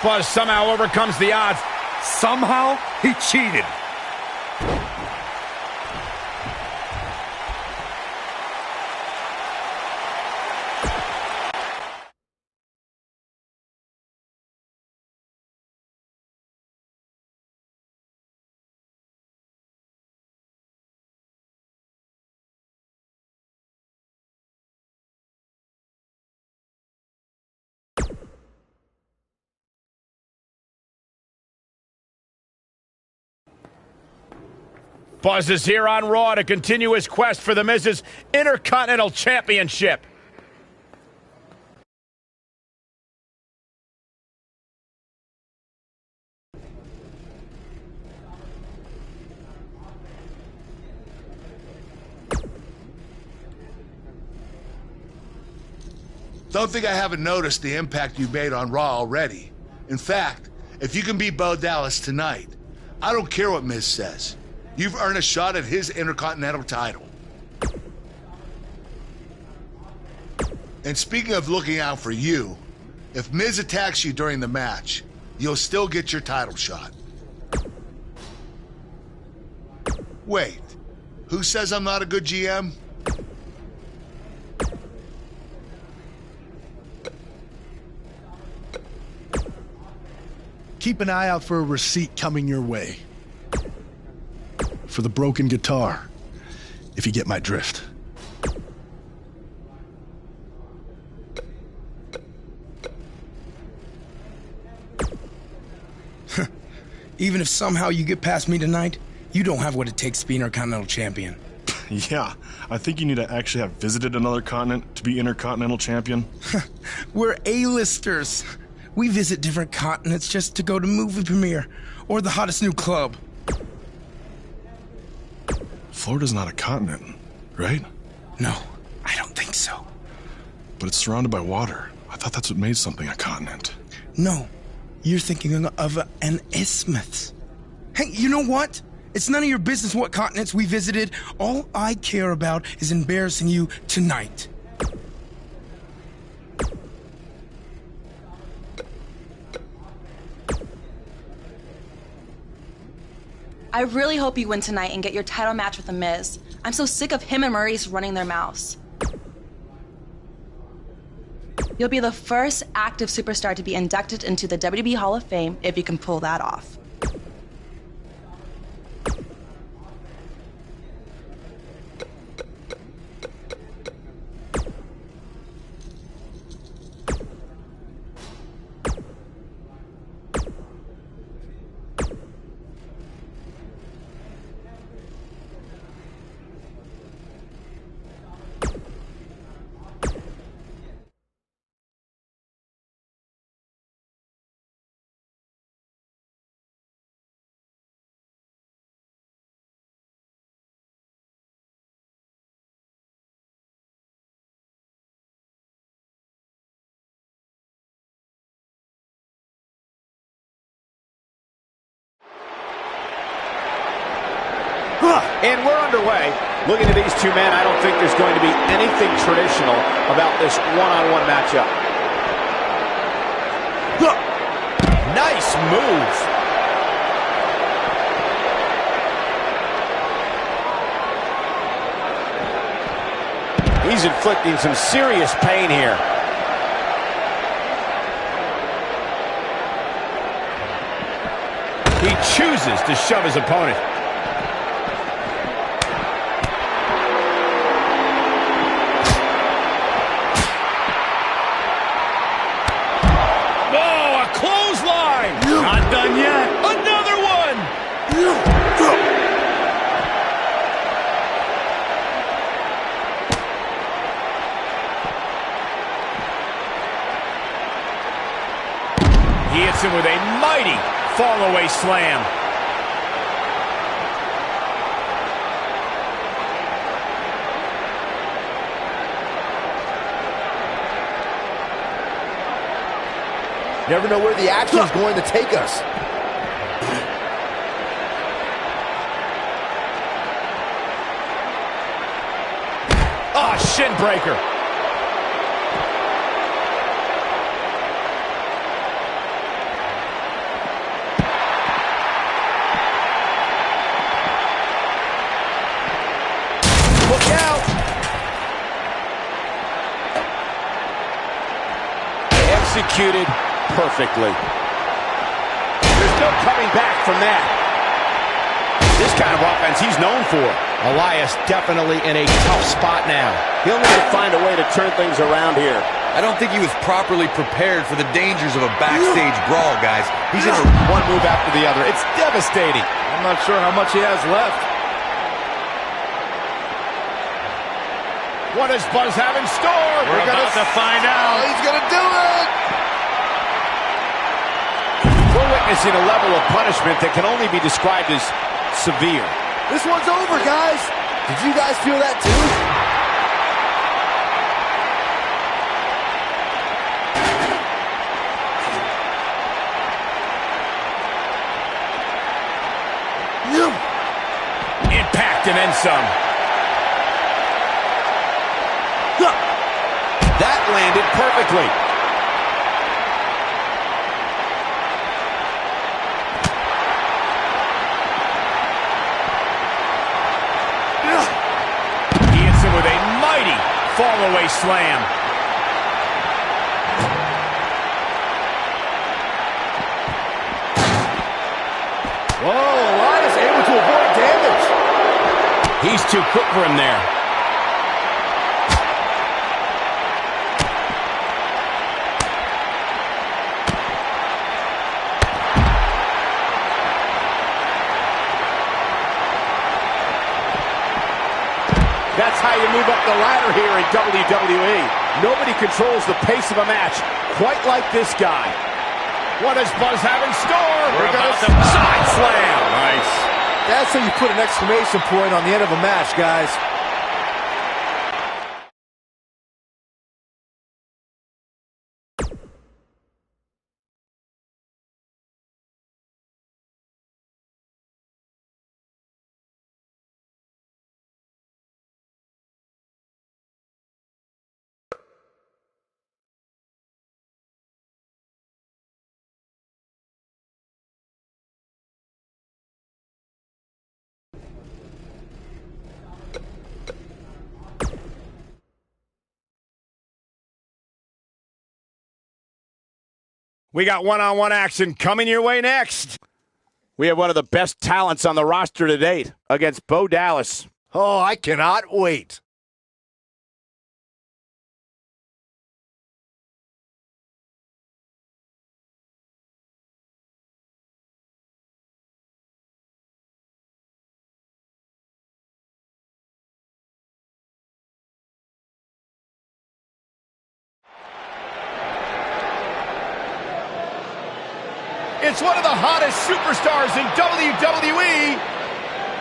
Buzz somehow overcomes the odds. Somehow, he cheated. Buzz is here on Raw to continue his quest for the Miz's Intercontinental Championship. Don't think I haven't noticed the impact you've made on Raw already. In fact, if you can beat Bo Dallas tonight, I don't care what Miz says. You've earned a shot at his Intercontinental title. And speaking of looking out for you, if Miz attacks you during the match, you'll still get your title shot. Wait, who says I'm not a good GM? Keep an eye out for a receipt coming your way. For the broken guitar, if you get my drift. Even if somehow you get past me tonight, you don't have what it takes to be Intercontinental Champion. Yeah, I think you need to actually have visited another continent to be Intercontinental Champion. We're A-listers. We visit different continents just to go to movie premiere or the hottest new club. Florida's not a continent, right? No, I don't think so. But it's surrounded by water. I thought that's what made something a continent. No, you're thinking of an isthmus. Hey, you know what? It's none of your business what continents we visited. All I care about is embarrassing you tonight. I really hope you win tonight and get your title match with The Miz. I'm so sick of him and Maurice running their mouths. You'll be the first active superstar to be inducted into the WWE Hall of Fame if you can pull that off. And we're underway. Looking at these two men, I don't think there's going to be anything traditional about this one-on-one matchup. Nice move. He's inflicting some serious pain here. He chooses to shove his opponent. Not done yet. Another one! He hits him with a mighty fall-away slam. Never know where the action is going to take us. Ah, shin breaker. Look out! Executed perfectly. There's no coming back from that. This kind of offense he's known for. Elias definitely in a tough spot now. He'll need to find a way to turn things around here. I don't think he was properly prepared for the dangers of a backstage brawl, guys. He's in one move after the other. It's devastating. I'm not sure how much he has left. What does Buzz have in store? We're about to find out. Oh, he's gonna do it! We're witnessing a level of punishment that can only be described as severe. This one's over, guys. Did you guys feel that too? some. That landed perfectly. He hits him with a mighty fall-away slam. Whoa, Elias able to avoid damage. He's too quick for him there. That's how you move up the ladder here in WWE. Nobody controls the pace of a match quite like this guy. What does Buzz have in store? We're about to side slam. Nice. That's how you put an exclamation point on the end of a match, guys. We got one-on-one action coming your way next. We have one of the best talents on the roster to date against Bo Dallas. Oh, I cannot wait. It's one of the hottest superstars in WWE,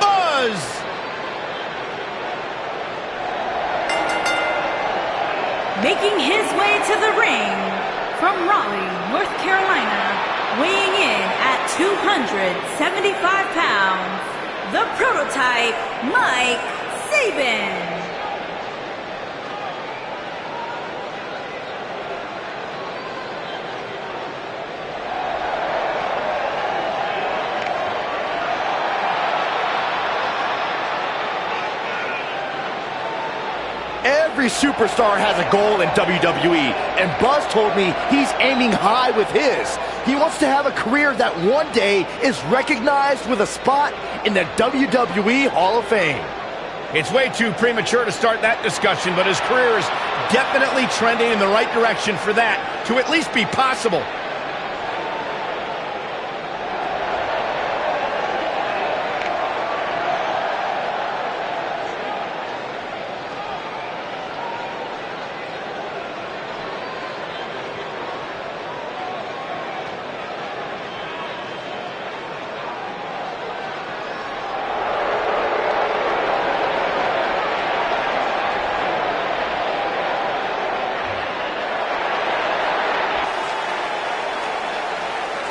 Buzz. Making his way to the ring from Raleigh, North Carolina, weighing in at 275 pounds, the prototype, Mike Sabin. Every superstar has a goal in WWE, and Buzz told me he's aiming high with his. He wants to have a career that one day is recognized with a spot in the WWE Hall of Fame. It's way too premature to start that discussion, but his career is definitely trending in the right direction for that to at least be possible.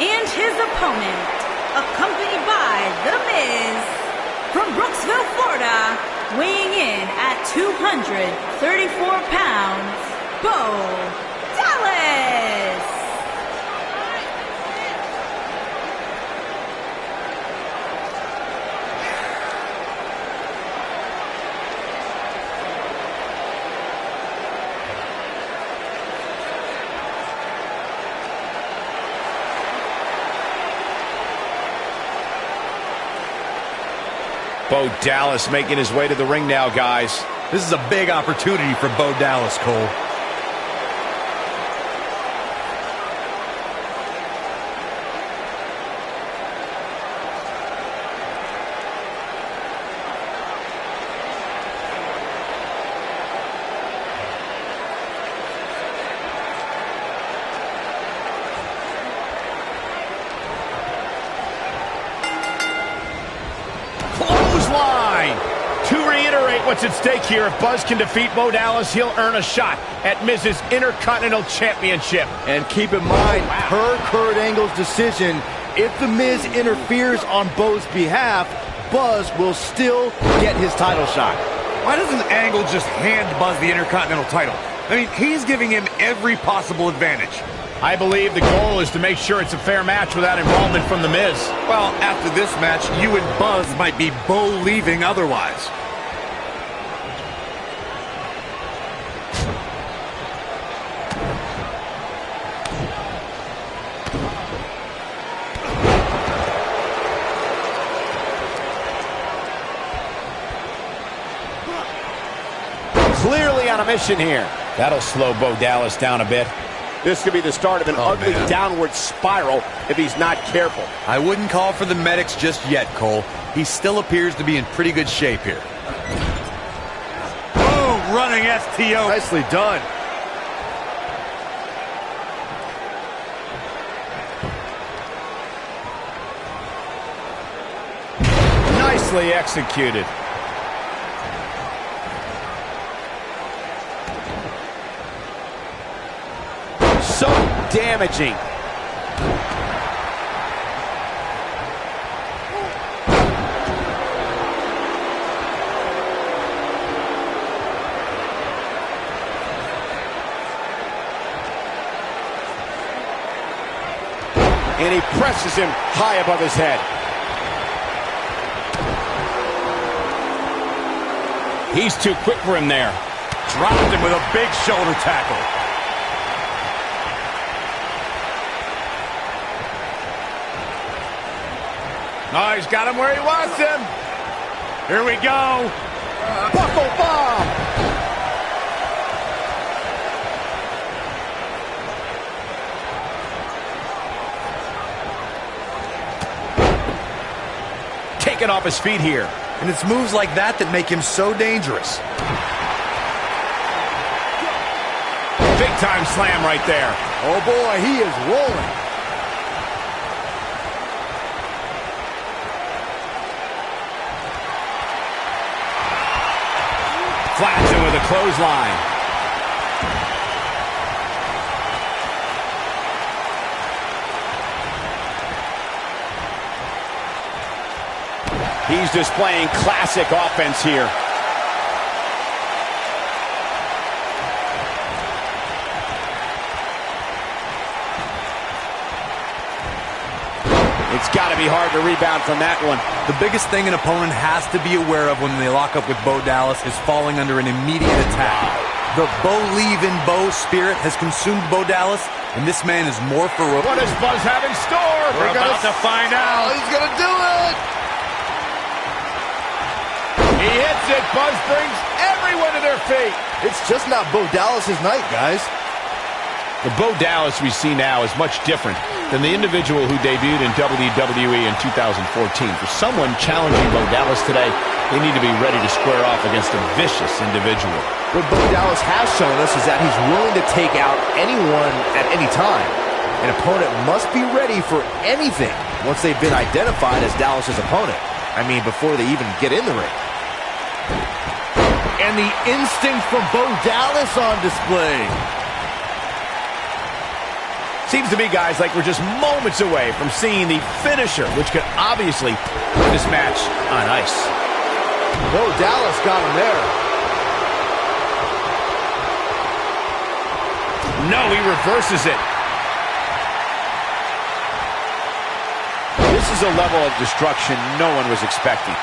And his opponent, accompanied by The Miz, from Brooksville, Florida, weighing in at 234 pounds, Bo Dallas. Bo Dallas making his way to the ring now, guys. This is a big opportunity for Bo Dallas, Cole. To reiterate what's at stake here, if Buzz can defeat Bo Dallas, he'll earn a shot at Miz's Intercontinental Championship. And keep in mind, per Kurt Angle's decision, if The Miz interferes on Bo's behalf, Buzz will still get his title shot. Why doesn't Angle just hand Buzz the Intercontinental title? I mean, he's giving him every possible advantage. I believe the goal is to make sure it's a fair match without involvement from The Miz. Well, after this match, you and Buzz might be believing otherwise. Clearly on a mission here. That'll slow Bo Dallas down a bit. This could be the start of an ugly downward spiral if he's not careful. I wouldn't call for the medics just yet, Cole. He still appears to be in pretty good shape here. Boom, running STO. Nicely done. Nicely executed. So damaging. And he presses him high above his head. He's too quick for him there. Dropped him with a big shoulder tackle. Oh, he's got him where he wants him. Here we go. Buckle bomb. Taken off his feet here. And it's moves like that that make him so dangerous. Big time slam right there. Oh boy, he is rolling. Flats him with a clothesline. He's displaying classic offense here. It's got to be hard to rebound from that one. The biggest thing an opponent has to be aware of when they lock up with Bo Dallas is falling under an immediate attack. The Believe in Bo spirit has consumed Bo Dallas, and this man is more ferocious. What does Buzz have in store? We're about to find out. He's going to do it. He hits it. Buzz brings everyone to their feet. It's just not Bo Dallas's night, guys. The Bo Dallas we see now is much different than the individual who debuted in WWE in 2014. For someone challenging Bo Dallas today, they need to be ready to square off against a vicious individual. What Bo Dallas has shown us is that he's willing to take out anyone at any time. An opponent must be ready for anything once they've been identified as Dallas's opponent. I mean, before they even get in the ring. And the instinct from Bo Dallas on display. Seems to me, guys, like we're just moments away from seeing the finisher, which could obviously put this match on ice. Bo Dallas got him there. No, he reverses it. This is a level of destruction no one was expecting.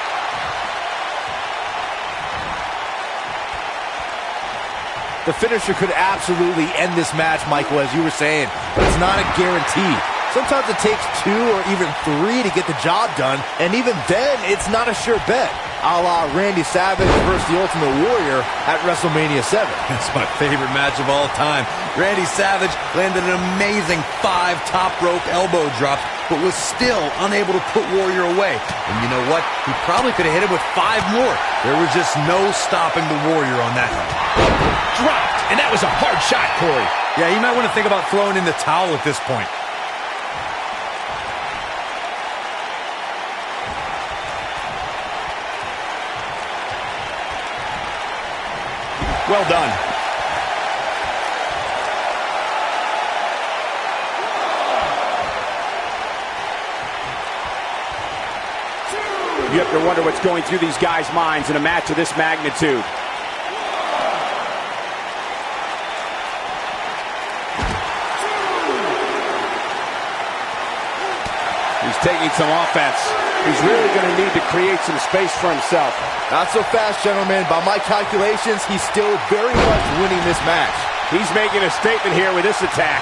The finisher could absolutely end this match, Michael, as you were saying, but it's not a guarantee. Sometimes it takes 2 or even 3 to get the job done, and even then, it's not a sure bet, a la Randy Savage versus the Ultimate Warrior at WrestleMania 7. That's my favorite match of all time. Randy Savage landed an amazing 5 top rope elbow drops, but was still unable to put Warrior away. And you know what? He probably could have hit him with 5 more. There was just no stopping the Warrior on that one. Dropped, and that was a hard shot, Corey. Yeah, you might want to think about throwing in the towel at this point. Well done. You have to wonder what's going through these guys' minds in a match of this magnitude. He's taking some offense. He's really going to need to create some space for himself. Not so fast, gentlemen. By my calculations, he's still very much winning this match. He's making a statement here with this attack.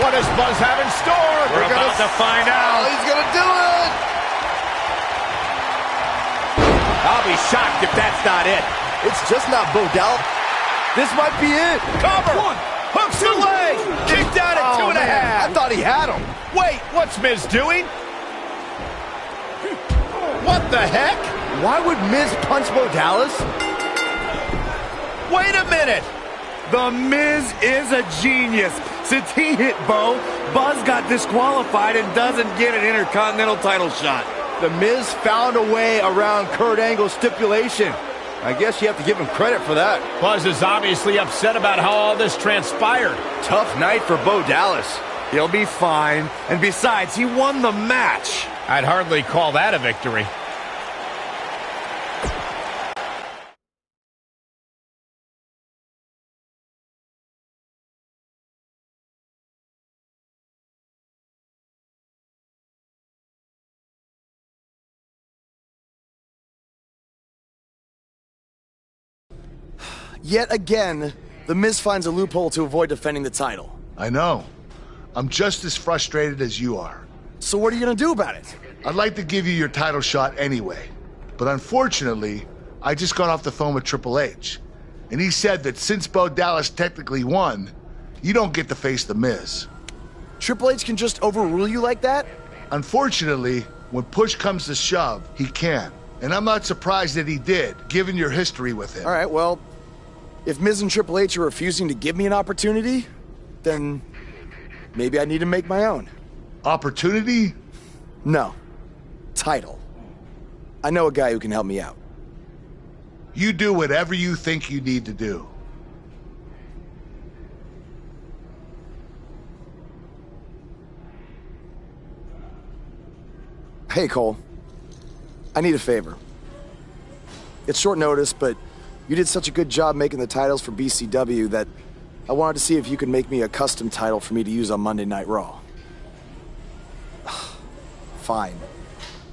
What does Buzz have in store? We're about to find out. Oh, he's going to do it. I'll be shocked if that's not it. It's just not Bo Dallas. This might be it. Cover. One. Hooks the leg. Kicked out at 2.5. I thought he had him. Wait, what's Miz doing? What the heck? Why would Miz punch Bo Dallas? Wait a minute. The Miz is a genius. Since he hit Bo, Buzz got disqualified and doesn't get an Intercontinental title shot. The Miz found a way around Kurt Angle's stipulation. I guess you have to give him credit for that. Buzz is obviously upset about how all this transpired. Tough night for Bo Dallas. He'll be fine. And besides, he won the match. I'd hardly call that a victory. Yet again, The Miz finds a loophole to avoid defending the title. I know. I'm just as frustrated as you are. So what are you gonna do about it? I'd like to give you your title shot anyway. But unfortunately, I just got off the phone with Triple H. And he said that since Bo Dallas technically won, you don't get to face The Miz. Triple H can just overrule you like that? Unfortunately, when push comes to shove, he can. And I'm not surprised that he did, given your history with him. All right, well, if Miz and Triple H are refusing to give me an opportunity, then maybe I need to make my own. Opportunity? No. Title. I know a guy who can help me out. You do whatever you think you need to do. Hey, Cole. I need a favor. It's short notice, but you did such a good job making the titles for BCW that I wanted to see if you could make me a custom title for me to use on Monday Night Raw. Fine.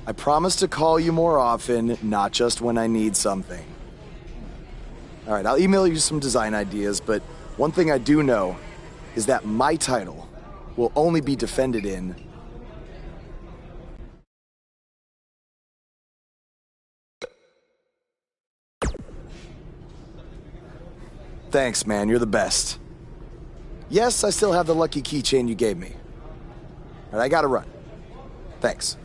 I promise to call you more often, not just when I need something. All right, I'll email you some design ideas, but one thing I do know is that my title will only be defended in Thanks, man. You're the best. Yes, I still have the lucky keychain you gave me. All right, I gotta run. Thanks.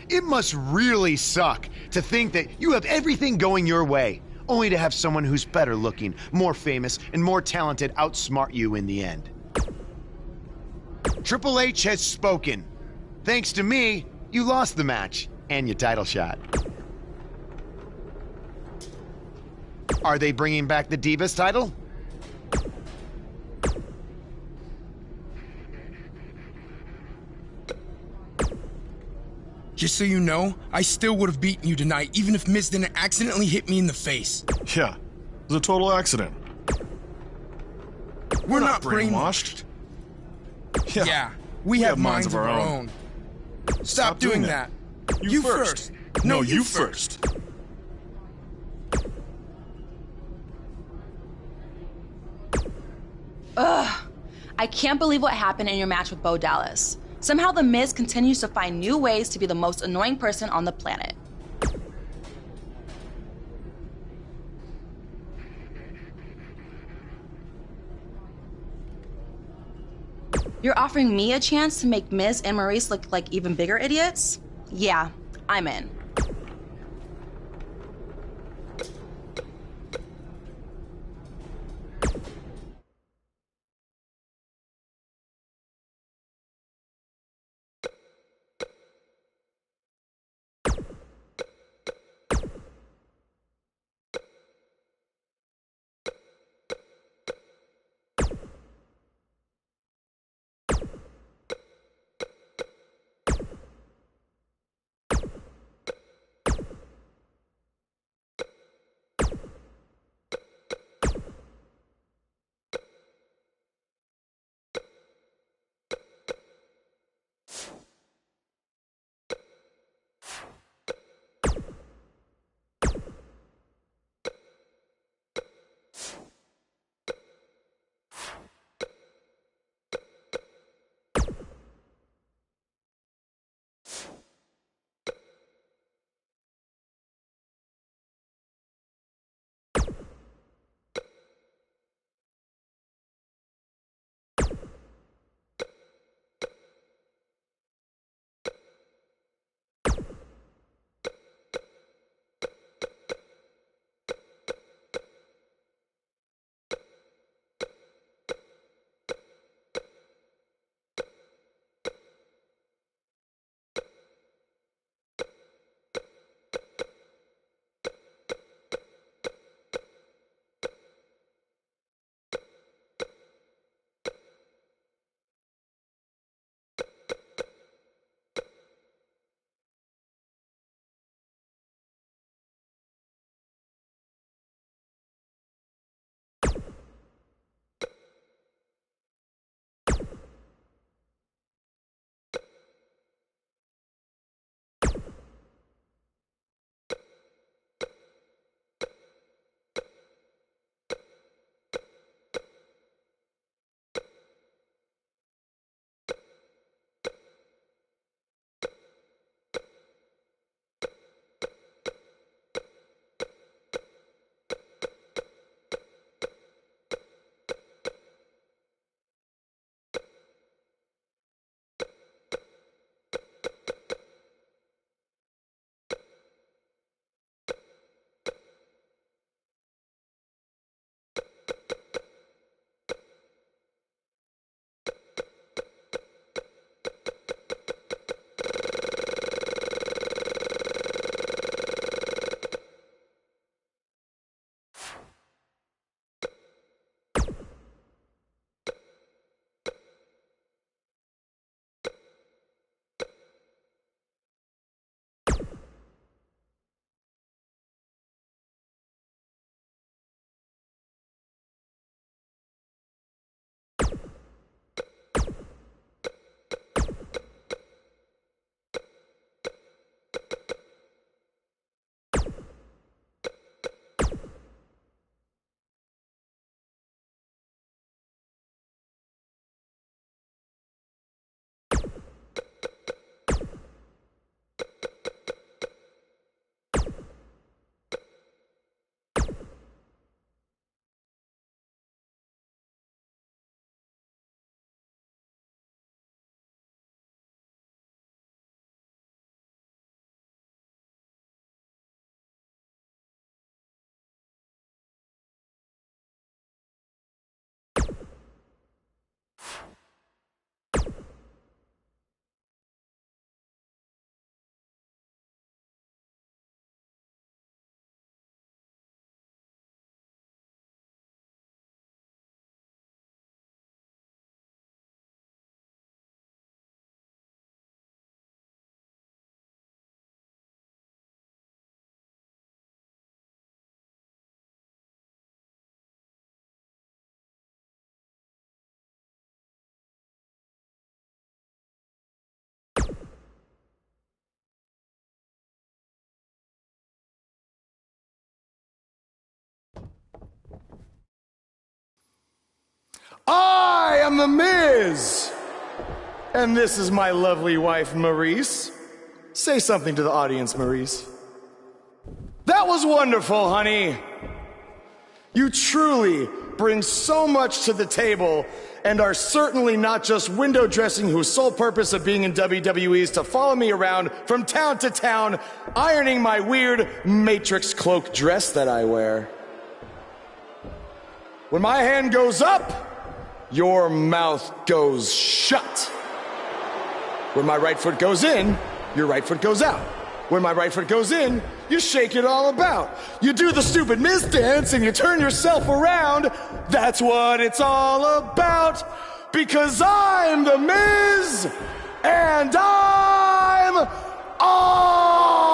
It must really suck to think that you have everything going your way, only to have someone who's better looking, more famous, and more talented outsmart you in the end. Triple H has spoken. Thanks to me, you lost the match and your title shot. Are they bringing back the Divas title? Just so you know, I still would have beaten you tonight, even if Miz didn't accidentally hit me in the face. Yeah, it was a total accident. We're not brainwashed. Yeah, we have minds of our own. Stop doing that. You first. No, you first. Ugh. I can't believe what happened in your match with Bo Dallas. Somehow The Miz continues to find new ways to be the most annoying person on the planet. You're offering me a chance to make Miz and Maurice look like even bigger idiots? Yeah, I'm in. The Miz. And this is my lovely wife, Maurice. Say something to the audience, Maurice. That was wonderful, honey. You truly bring so much to the table and are certainly not just window dressing whose sole purpose of being in WWE is to follow me around from town to town, ironing my weird Matrix cloak dress that I wear. When my hand goes up, your mouth goes shut. When my right foot goes in, your right foot goes out. When my right foot goes in, you shake it all about. You do the stupid Miz dance and you turn yourself around. That's what it's all about. Because I'm the Miz and I'm awful.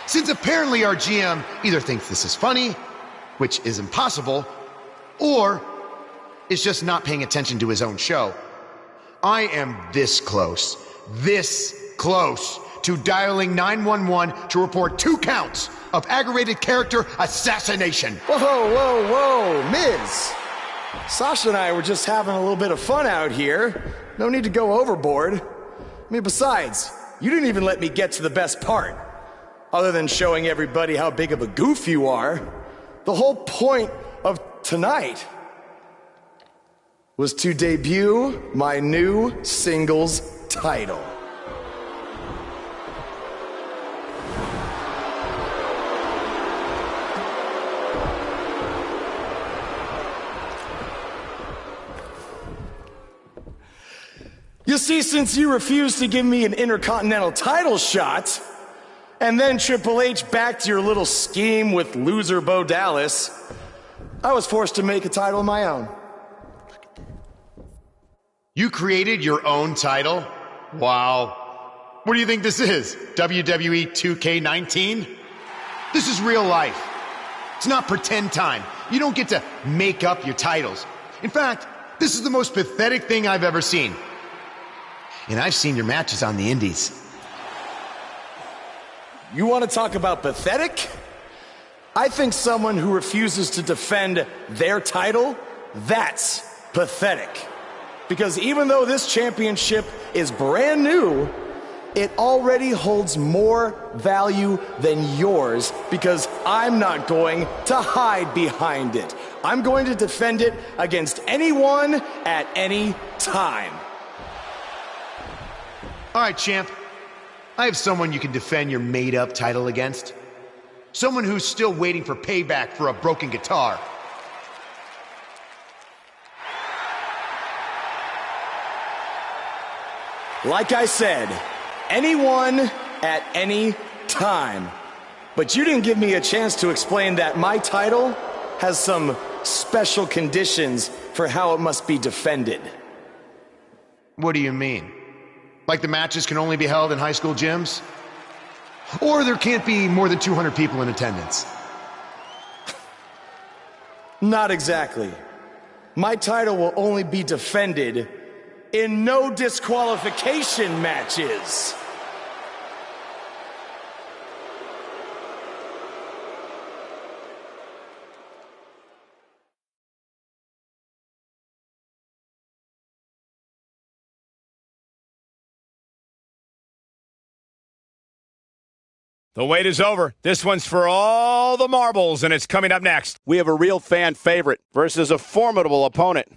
Since apparently our GM either thinks this is funny, which is impossible, or is just not paying attention to his own show, I am this close to dialing 911 to report 2 counts of aggravated character assassination. Whoa, Miz. Sasha and I were just having a little bit of fun out here. No need to go overboard. I mean, besides, you didn't even let me get to the best part. Other than showing everybody how big of a goof you are, the whole point of tonight was to debut my new singles title. You see, since you refused to give me an Intercontinental title shot, and then Triple H backed your little scheme with loser Bo Dallas, I was forced to make a title of my own. You created your own title? Wow. What do you think this is? WWE 2K19? This is real life. It's not pretend time. You don't get to make up your titles. In fact, this is the most pathetic thing I've ever seen. And I've seen your matches on the indies. You want to talk about pathetic? I think someone who refuses to defend their title, that's pathetic. Because even though this championship is brand new, it already holds more value than yours because I'm not going to hide behind it. I'm going to defend it against anyone at any time. All right, champ. I have someone you can defend your made-up title against. Someone who's still waiting for payback for a broken guitar. Like I said, anyone at any time. But you didn't give me a chance to explain that my title has some special conditions for how it must be defended. What do you mean? Like the matches can only be held in high school gyms? Or there can't be more than 200 people in attendance? Not exactly. My title will only be defended in no disqualification matches. The wait is over. This one's for all the marbles, and it's coming up next. We have a real fan favorite versus a formidable opponent.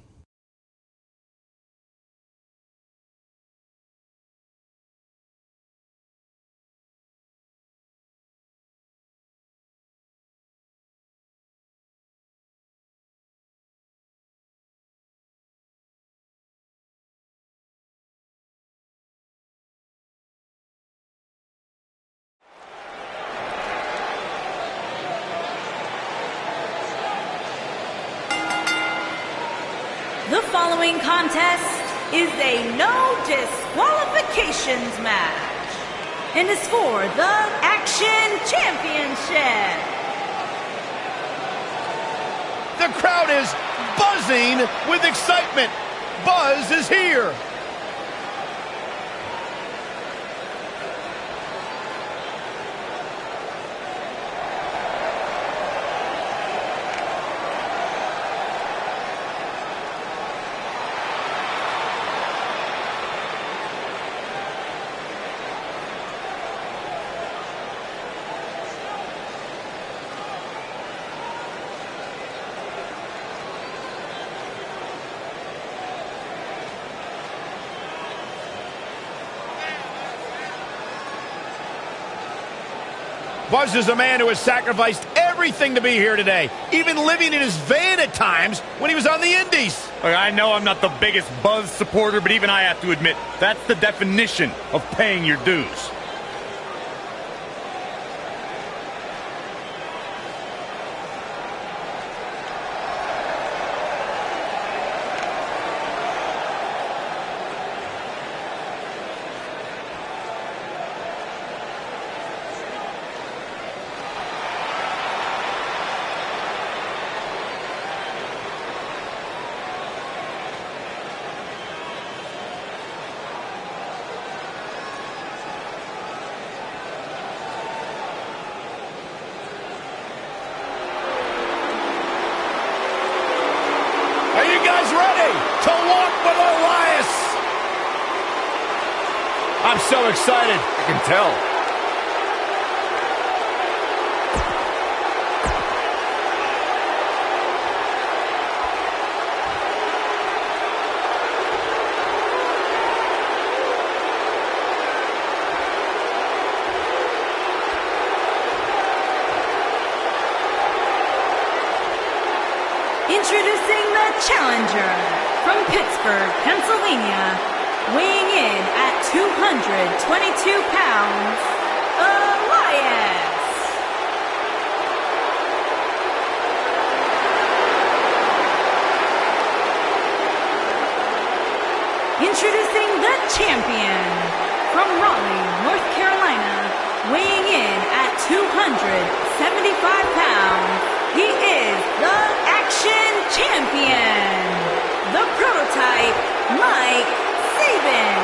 The following contest is a no disqualifications match and is for the Action Championship. The crowd is buzzing with excitement. Buzz is here. Buzz is a man who has sacrificed everything to be here today, even living in his van at times when he was on the Indies. Look, I know I'm not the biggest Buzz supporter, but even I have to admit, that's the definition of paying your dues. I'm so excited. I can tell. Introducing the challenger from Pittsburgh, Pennsylvania, weighing in at 222 pounds, Elias. Introducing the champion from Raleigh, North Carolina, weighing in at 275 pounds, he is the Action Champion, the prototype, Mike Sabin.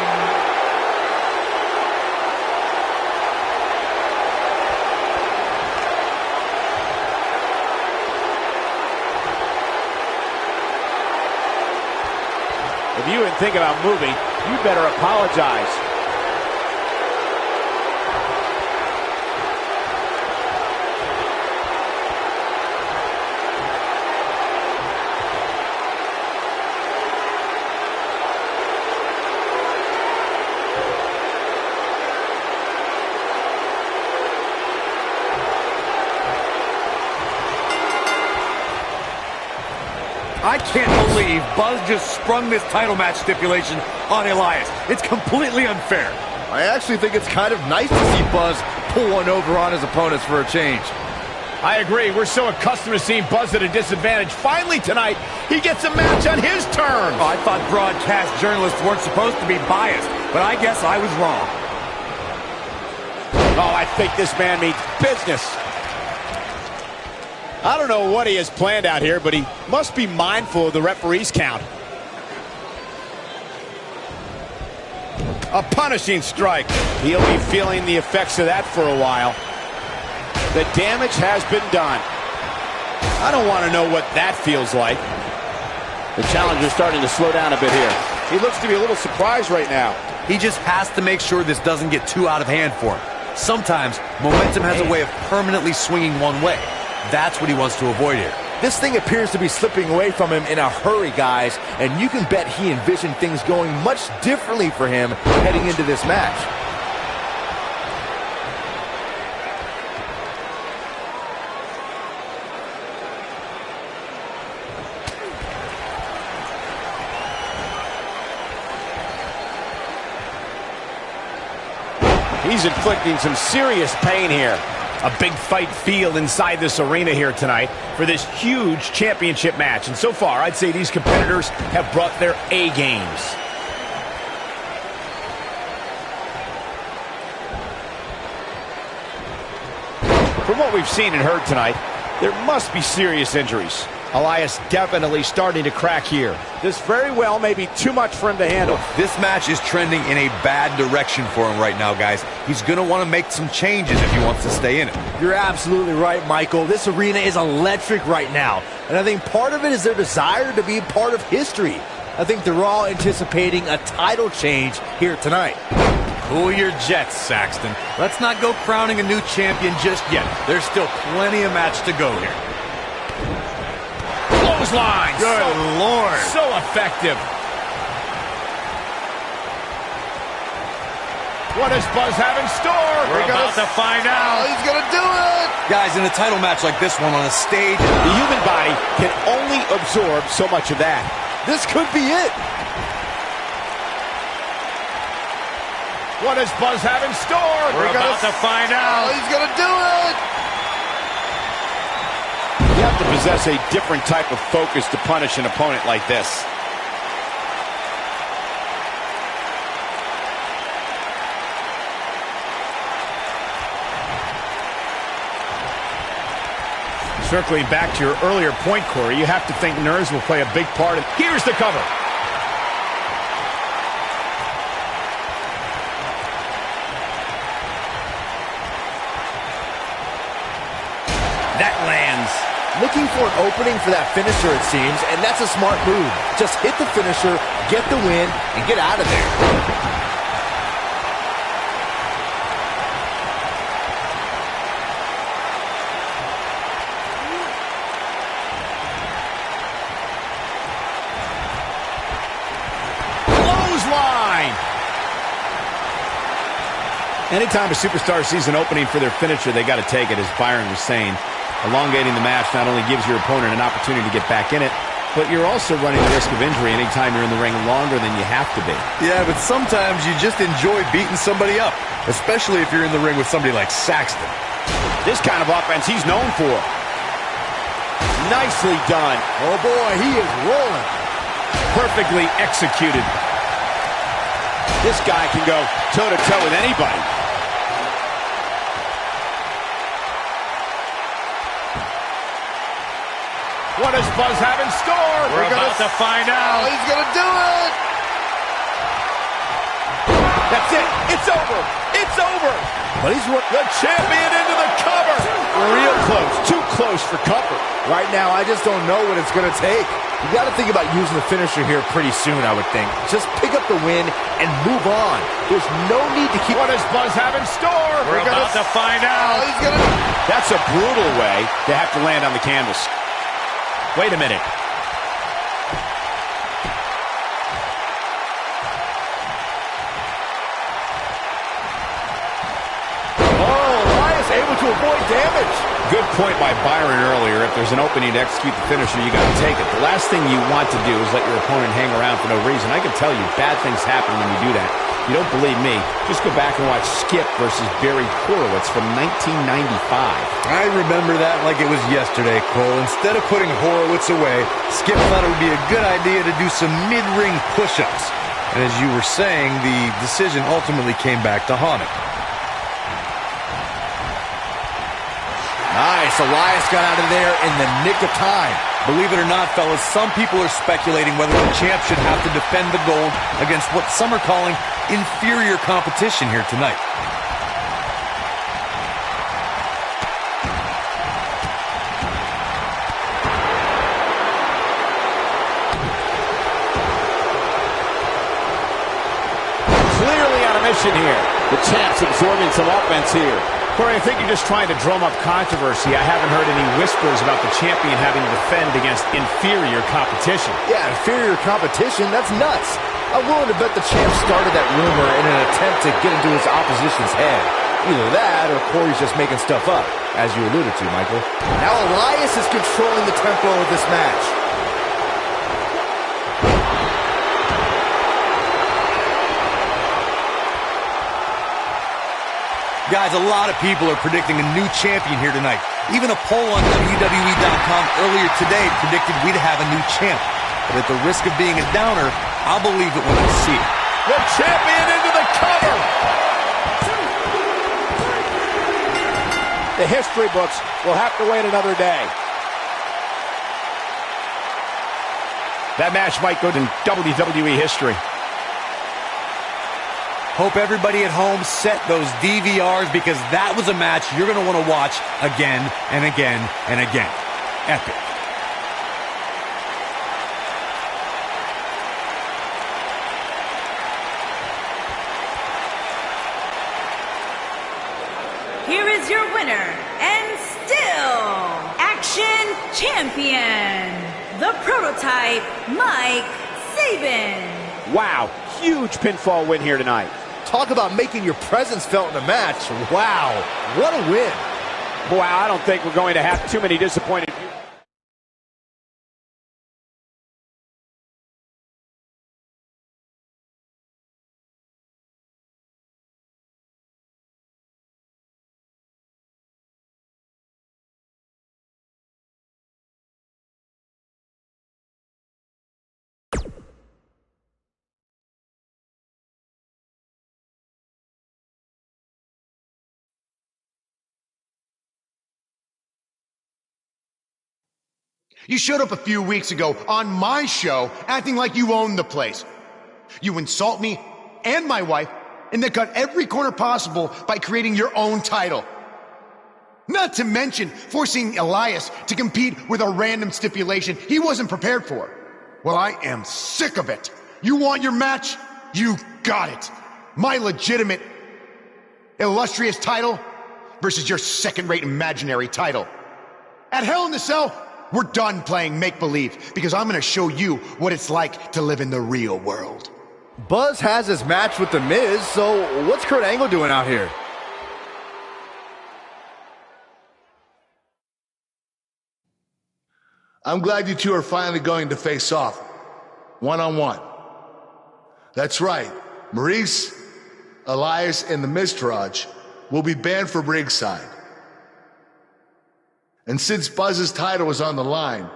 If you even think about moving, you better apologize. I can't believe Buzz just sprung this title match stipulation on Elias. It's completely unfair. I actually think it's kind of nice to see Buzz pull one over on his opponents for a change. I agree. We're so accustomed to seeing Buzz at a disadvantage. Finally tonight, he gets a match on his terms. Oh, I thought broadcast journalists weren't supposed to be biased, but I guess I was wrong. Oh, I think this man means business. I don't know what he has planned out here, but he must be mindful of the referee's count. A punishing strike. He'll be feeling the effects of that for a while. The damage has been done. I don't want to know what that feels like. The challenger's starting to slow down a bit here. He looks to be a little surprised right now. He just has to make sure this doesn't get too out of hand for him. Sometimes momentum has a way of permanently swinging one way. That's what he wants to avoid here. This thing appears to be slipping away from him in a hurry, guys, and you can bet he envisioned things going much differently for him heading into this match. He's inflicting some serious pain here. A big fight feel inside this arena here tonight for this huge championship match. And so far, I'd say these competitors have brought their A games. From what we've seen and heard tonight, there must be serious injuries. Elias definitely starting to crack here. This very well may be too much for him to handle. This match is trending in a bad direction for him right now, guys. He's going to want to make some changes if he wants to stay in it. You're absolutely right, Michael. This arena is electric right now. And I think part of it is their desire to be part of history. I think they're all anticipating a title change here tonight. Cool your jets, Saxton. Let's not go crowning a new champion just yet. There's still plenty of match to go here. Clothesline. Good Lord. So effective. What does Buzz have in store? We're about to find out. He's gonna do it! Guys, in a title match like this one on a stage, The human body can only absorb so much of that. this could be it. What does Buzz have in store? We're about to find out. He's gonna do it! You have to possess a different type of focus to punish an opponent like this. Circling back to your earlier point, Corey, you have to think nerves will play a big part in. Here's the cover. That lands. Looking for an opening for that finisher, it seems, and that's a smart move. Just hit the finisher, get the win, and get out of there. Anytime a superstar sees an opening for their finisher, they got to take it, as Byron was saying. Elongating the match not only gives your opponent an opportunity to get back in it, but you're also running the risk of injury anytime you're in the ring longer than you have to be. Yeah, but sometimes you just enjoy beating somebody up, especially if you're in the ring with somebody like Saxton. This kind of offense he's known for. Nicely done. Oh boy, he is rolling. Perfectly executed. This guy can go toe-to-toe with anybody. What does Buzz have in store? We're about to find out. He's gonna do it! That's it. It's over. It's over. But he's the champion into the cover. Real close. Too close for comfort. Right now, I just don't know what it's going to take. You got to think about using the finisher here pretty soon, I would think. Just pick up the win and move on. There's no need to keep... What does Buzz have in store? We're about to find out. That's a brutal way to have to land on the canvas. Wait a minute. Able to avoid damage. Good point by Byron earlier. If there's an opening to execute the finisher, you got to take it. The last thing you want to do is let your opponent hang around for no reason. I can tell you, bad things happen when you do that. You don't believe me? Just go back and watch Skip versus Barry Horowitz from 1995. I remember that like it was yesterday, Cole. Instead of putting Horowitz away, Skip thought it would be a good idea to do some mid-ring push-ups. And as you were saying, the decision ultimately came back to haunt him. Nice. Elias got out of there in the nick of time. Believe it or not, fellas, some people are speculating whether the champ should have to defend the gold against what some are calling inferior competition here tonight. Clearly on a mission here. The champ's absorbing some offense here. Corey, I think you're just trying to drum up controversy. I haven't heard any whispers about the champion having to defend against inferior competition. Yeah, inferior competition? That's nuts. I'm willing to bet the champ started that rumor in an attempt to get into his opposition's head. Either that or Corey's just making stuff up, as you alluded to, Michael. Now Elias is controlling the tempo of this match. Guys, a lot of people are predicting a new champion here tonight. Even a poll on WWE.com earlier today predicted we'd have a new champ. But at the risk of being a downer, I'll believe it when I see it. The champion into the cover! The history books will have to wait another day. That match might go to WWE history. Hope everybody at home set those DVRs because that was a match you're going to want to watch again and again and again. Epic. Here is your winner and still Action Champion, the Prototype, Mike Sabin. Wow, huge pinfall win here tonight. Talk about making your presence felt in a match. Wow, what a win. Wow, I don't think we're going to have too many disappointed viewers. You showed up a few weeks ago on my show acting like you owned the place. You insult me and my wife and then cut every corner possible by creating your own title. Not to mention forcing Elias to compete with a random stipulation he wasn't prepared for. Well, I am sick of it. You want your match? You got it. My legitimate, illustrious title versus your second-rate imaginary title. At Hell in the Cell, we're done playing make-believe because I'm going to show you what it's like to live in the real world. Buzz has his match with The Miz, so what's Kurt Angle doing out here? I'm glad you two are finally going to face off, one-on-one. That's right, Maurice, Elias, and the Miztourage will be banned from ringside. And since Buzz's title is on the line,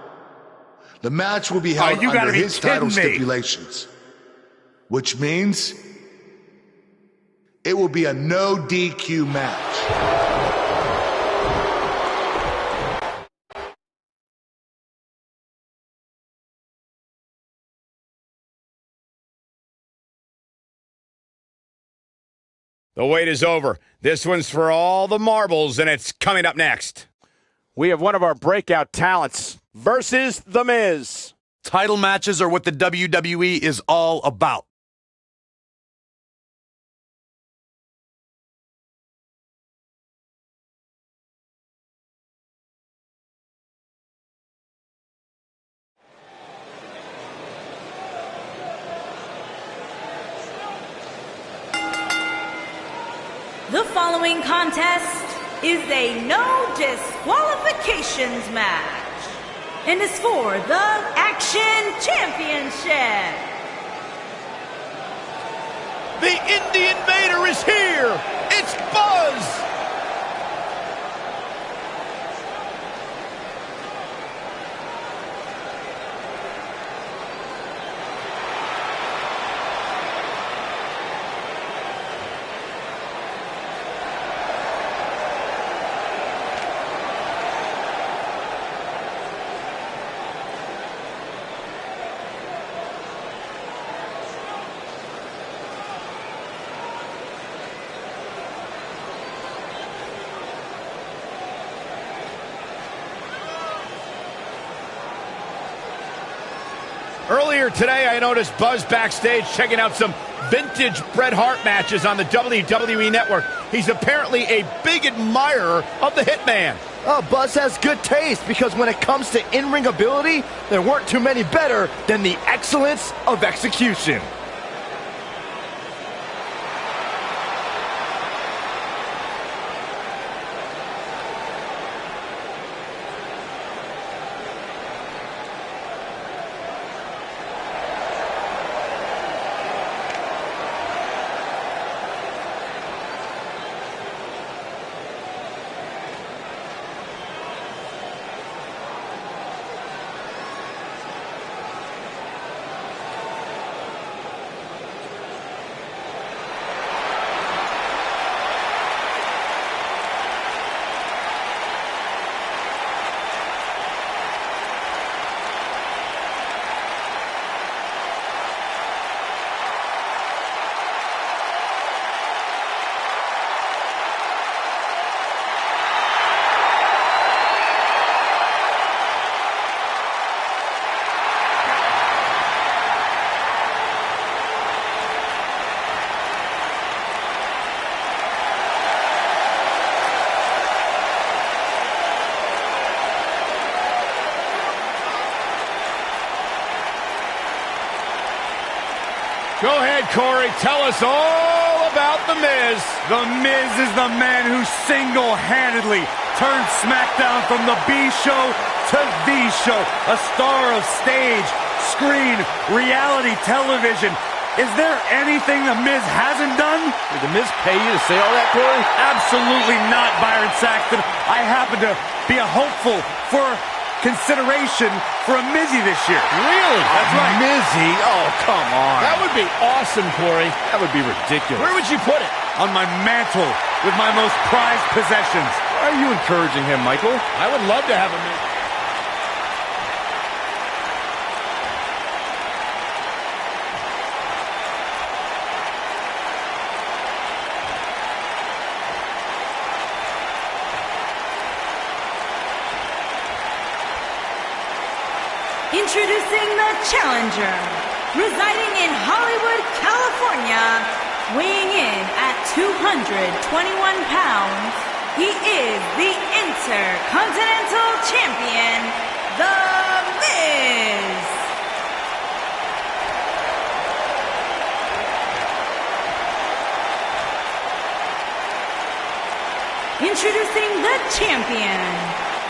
the match will be held under his title stipulations. Which means it will be a no DQ match. The wait is over. This one's for all the marbles, and it's coming up next. We have one of our breakout talents versus The Miz. Title matches are what the WWE is all about. The following contest is a no disqualifications match and is for the Action Championship. The Indie Invader is here. It's Buzz. Earlier today, I noticed Buzz backstage checking out some vintage Bret Hart matches on the WWE Network. He's apparently a big admirer of the Hitman. Buzz has good taste because when it comes to in-ring ability, there weren't too many better than the excellence of execution. Go ahead, Corey. Tell us all about The Miz. The Miz is the man who single-handedly turned SmackDown from the B show to the show. A star of stage, screen, reality television. Is there anything The Miz hasn't done? Did The Miz pay you to say all that, Corey? Absolutely not, Byron Saxton. I happen to be a hopeful for consideration for a Mizzy this year. Really? That's right. Mizzy? Oh, come on. That would be awesome, Corey. That would be ridiculous. Where would you put it? On my mantle with my most prized possessions. Why are you encouraging him, Michael? I would love to have a Miz. Introducing the challenger, residing in Hollywood, California, weighing in at 221 pounds, he is the Intercontinental Champion, The Miz. Introducing the champion,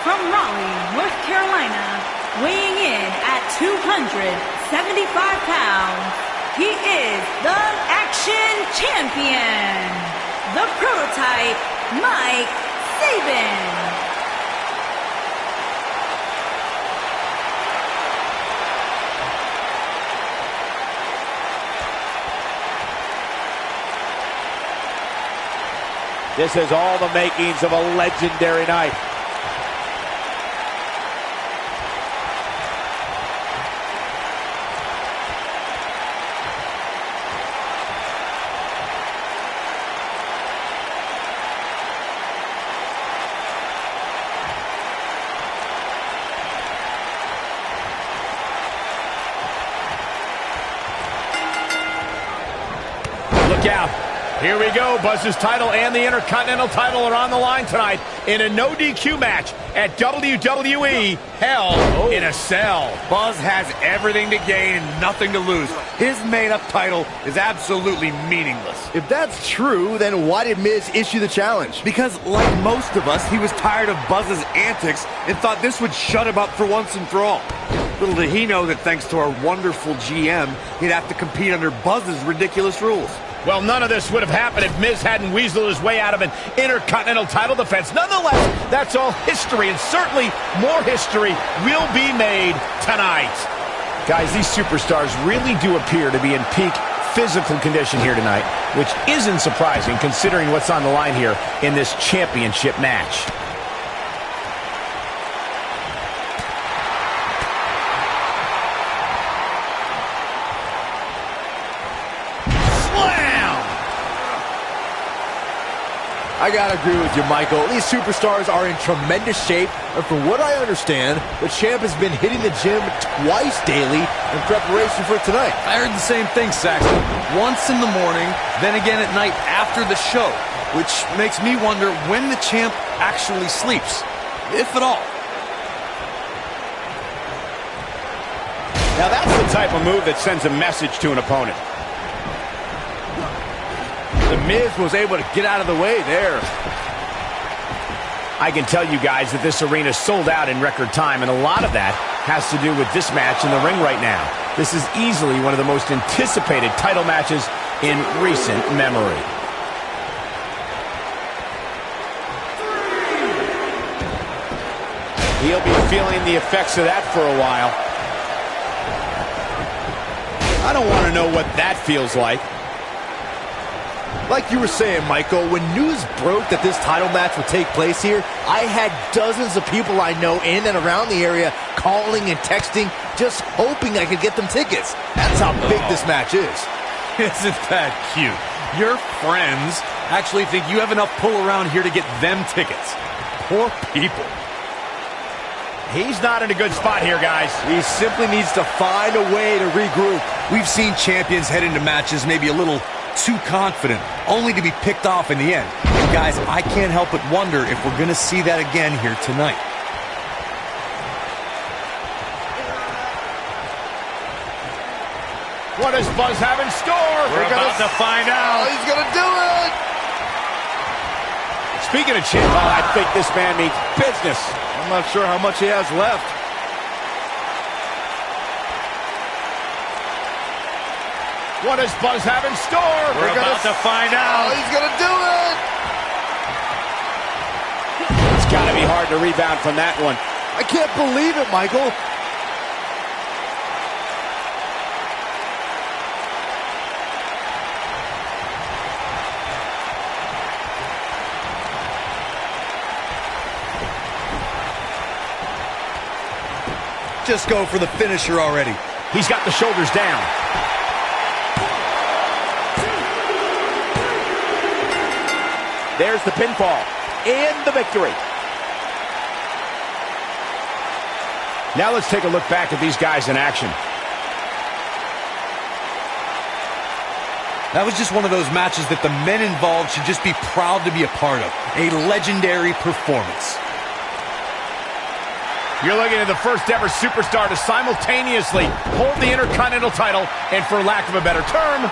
from Raleigh, North Carolina, weighing in at 275 pounds, he is the Action Champion, the Prototype, Mike Sabin. This has all the makings of a legendary night. Look out. Here we go. Buzz's title and the Intercontinental title are on the line tonight in a no DQ match at WWE Hell in a Cell. Buzz has everything to gain and nothing to lose. His made-up title is absolutely meaningless. If that's true, then why did Miz issue the challenge? Because, like most of us, he was tired of Buzz's antics and thought this would shut him up for once and for all. Little did he know that thanks to our wonderful GM, he'd have to compete under Buzz's ridiculous rules. Well, none of this would have happened if Miz hadn't weaseled his way out of an Intercontinental title defense. Nonetheless, that's all history, and certainly more history will be made tonight. Guys, these superstars really do appear to be in peak physical condition here tonight, which isn't surprising considering what's on the line here in this championship match. I gotta agree with you, Michael. These superstars are in tremendous shape, and from what I understand, the champ has been hitting the gym twice daily in preparation for tonight. I heard the same thing, Saxton. Once in the morning, then again at night after the show, which makes me wonder when the champ actually sleeps, if at all. Now that's the type of move that sends a message to an opponent. The Miz was able to get out of the way there. I can tell you guys that this arena sold out in record time, and a lot of that has to do with this match in the ring right now. This is easily one of the most anticipated title matches in recent memory. He'll be feeling the effects of that for a while. I don't want to know what that feels like. Like you were saying, Michael, when news broke that this title match would take place here, I had dozens of people I know in and around the area calling and texting, just hoping I could get them tickets. That's how big this match is. Isn't that cute? Your friends actually think you have enough pull around here to get them tickets. Poor people. He's not in a good spot here, guys. He simply needs to find a way to regroup. We've seen champions head into matches maybe a little too confident, only to be picked off in the end. And guys, I can't help but wonder if we're going to see that again here tonight. What does Buzz have in store? We're about to find out. Oh, he's gonna do it! Speaking of champ, I think this man means business. I'm not sure how much he has left. What does Buzz have in store? We're about to find out. Oh, he's gonna do it! It's got to be hard to rebound from that one. I can't believe it, Michael. Just go for the finisher already. He's got the shoulders down. There's the pinfall and the victory. Now let's take a look back at these guys in action. That was just one of those matches that the men involved should just be proud to be a part of. A legendary performance. You're looking at the first ever superstar to simultaneously hold the Intercontinental title and, for lack of a better term,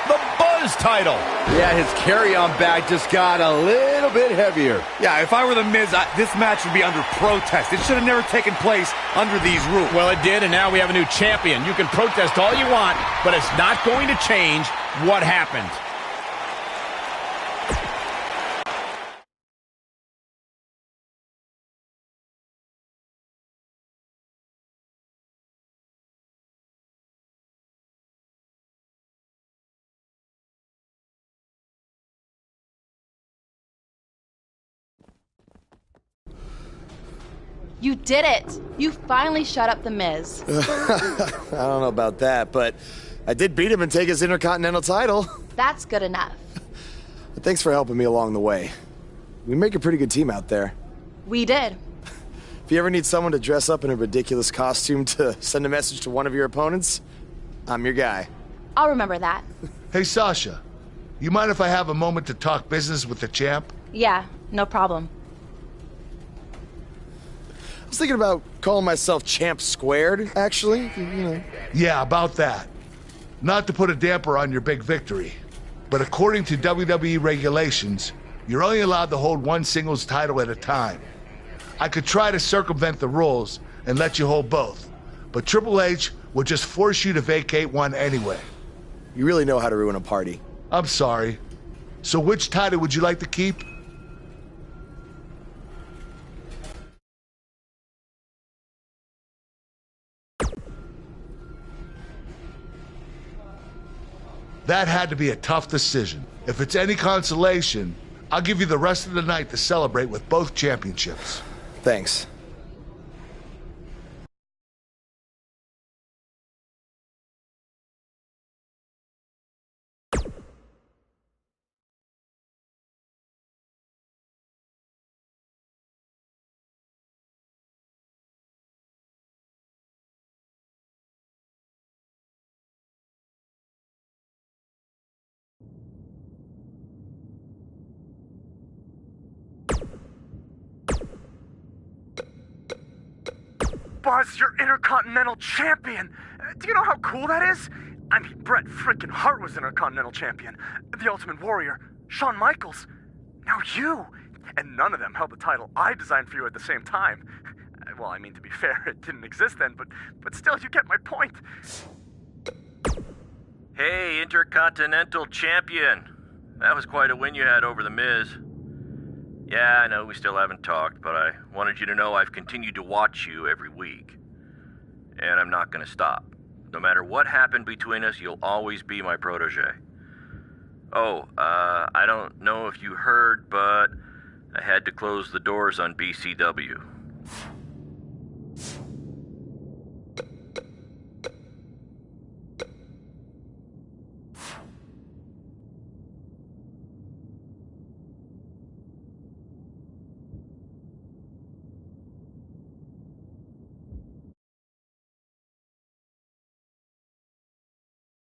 the Buzz title. Yeah, his carry-on bag just got a little bit heavier. Yeah, if I were The Miz, this match would be under protest. It should have never taken place under these rules. Well, it did, and now we have a new champion. You can protest all you want, but it's not going to change what happened. You did it! You finally shut up The Miz. I don't know about that, but I did beat him and take his Intercontinental title. That's good enough. Thanks for helping me along the way. We make a pretty good team out there. We did. If you ever need someone to dress up in a ridiculous costume to send a message to one of your opponents, I'm your guy. I'll remember that. Hey, Sasha, you mind if I have a moment to talk business with the champ? Yeah, no problem. I was thinking about calling myself Champ Squared, actually. You know. Yeah, about that. Not to put a damper on your big victory, but according to WWE regulations, you're only allowed to hold one singles title at a time. I could try to circumvent the rules and let you hold both, but Triple H would just force you to vacate one anyway. You really know how to ruin a party. I'm sorry. So which title would you like to keep? That had to be a tough decision. If it's any consolation, I'll give you the rest of the night to celebrate with both championships. Thanks. Buzz, you're Intercontinental Champion! Do you know how cool that is? I mean, Bret frickin' Hart was Intercontinental Champion. The Ultimate Warrior, Shawn Michaels. Now you! And none of them held the title I designed for you at the same time. Well, I mean, to be fair, it didn't exist then, but still, you get my point. Hey, Intercontinental Champion. That was quite a win you had over The Miz. Yeah, I know we still haven't talked, but I wanted you to know I've continued to watch you every week. And I'm not gonna stop. No matter what happened between us, you'll always be my protege. Oh, I don't know if you heard, but I had to close the doors on BCW.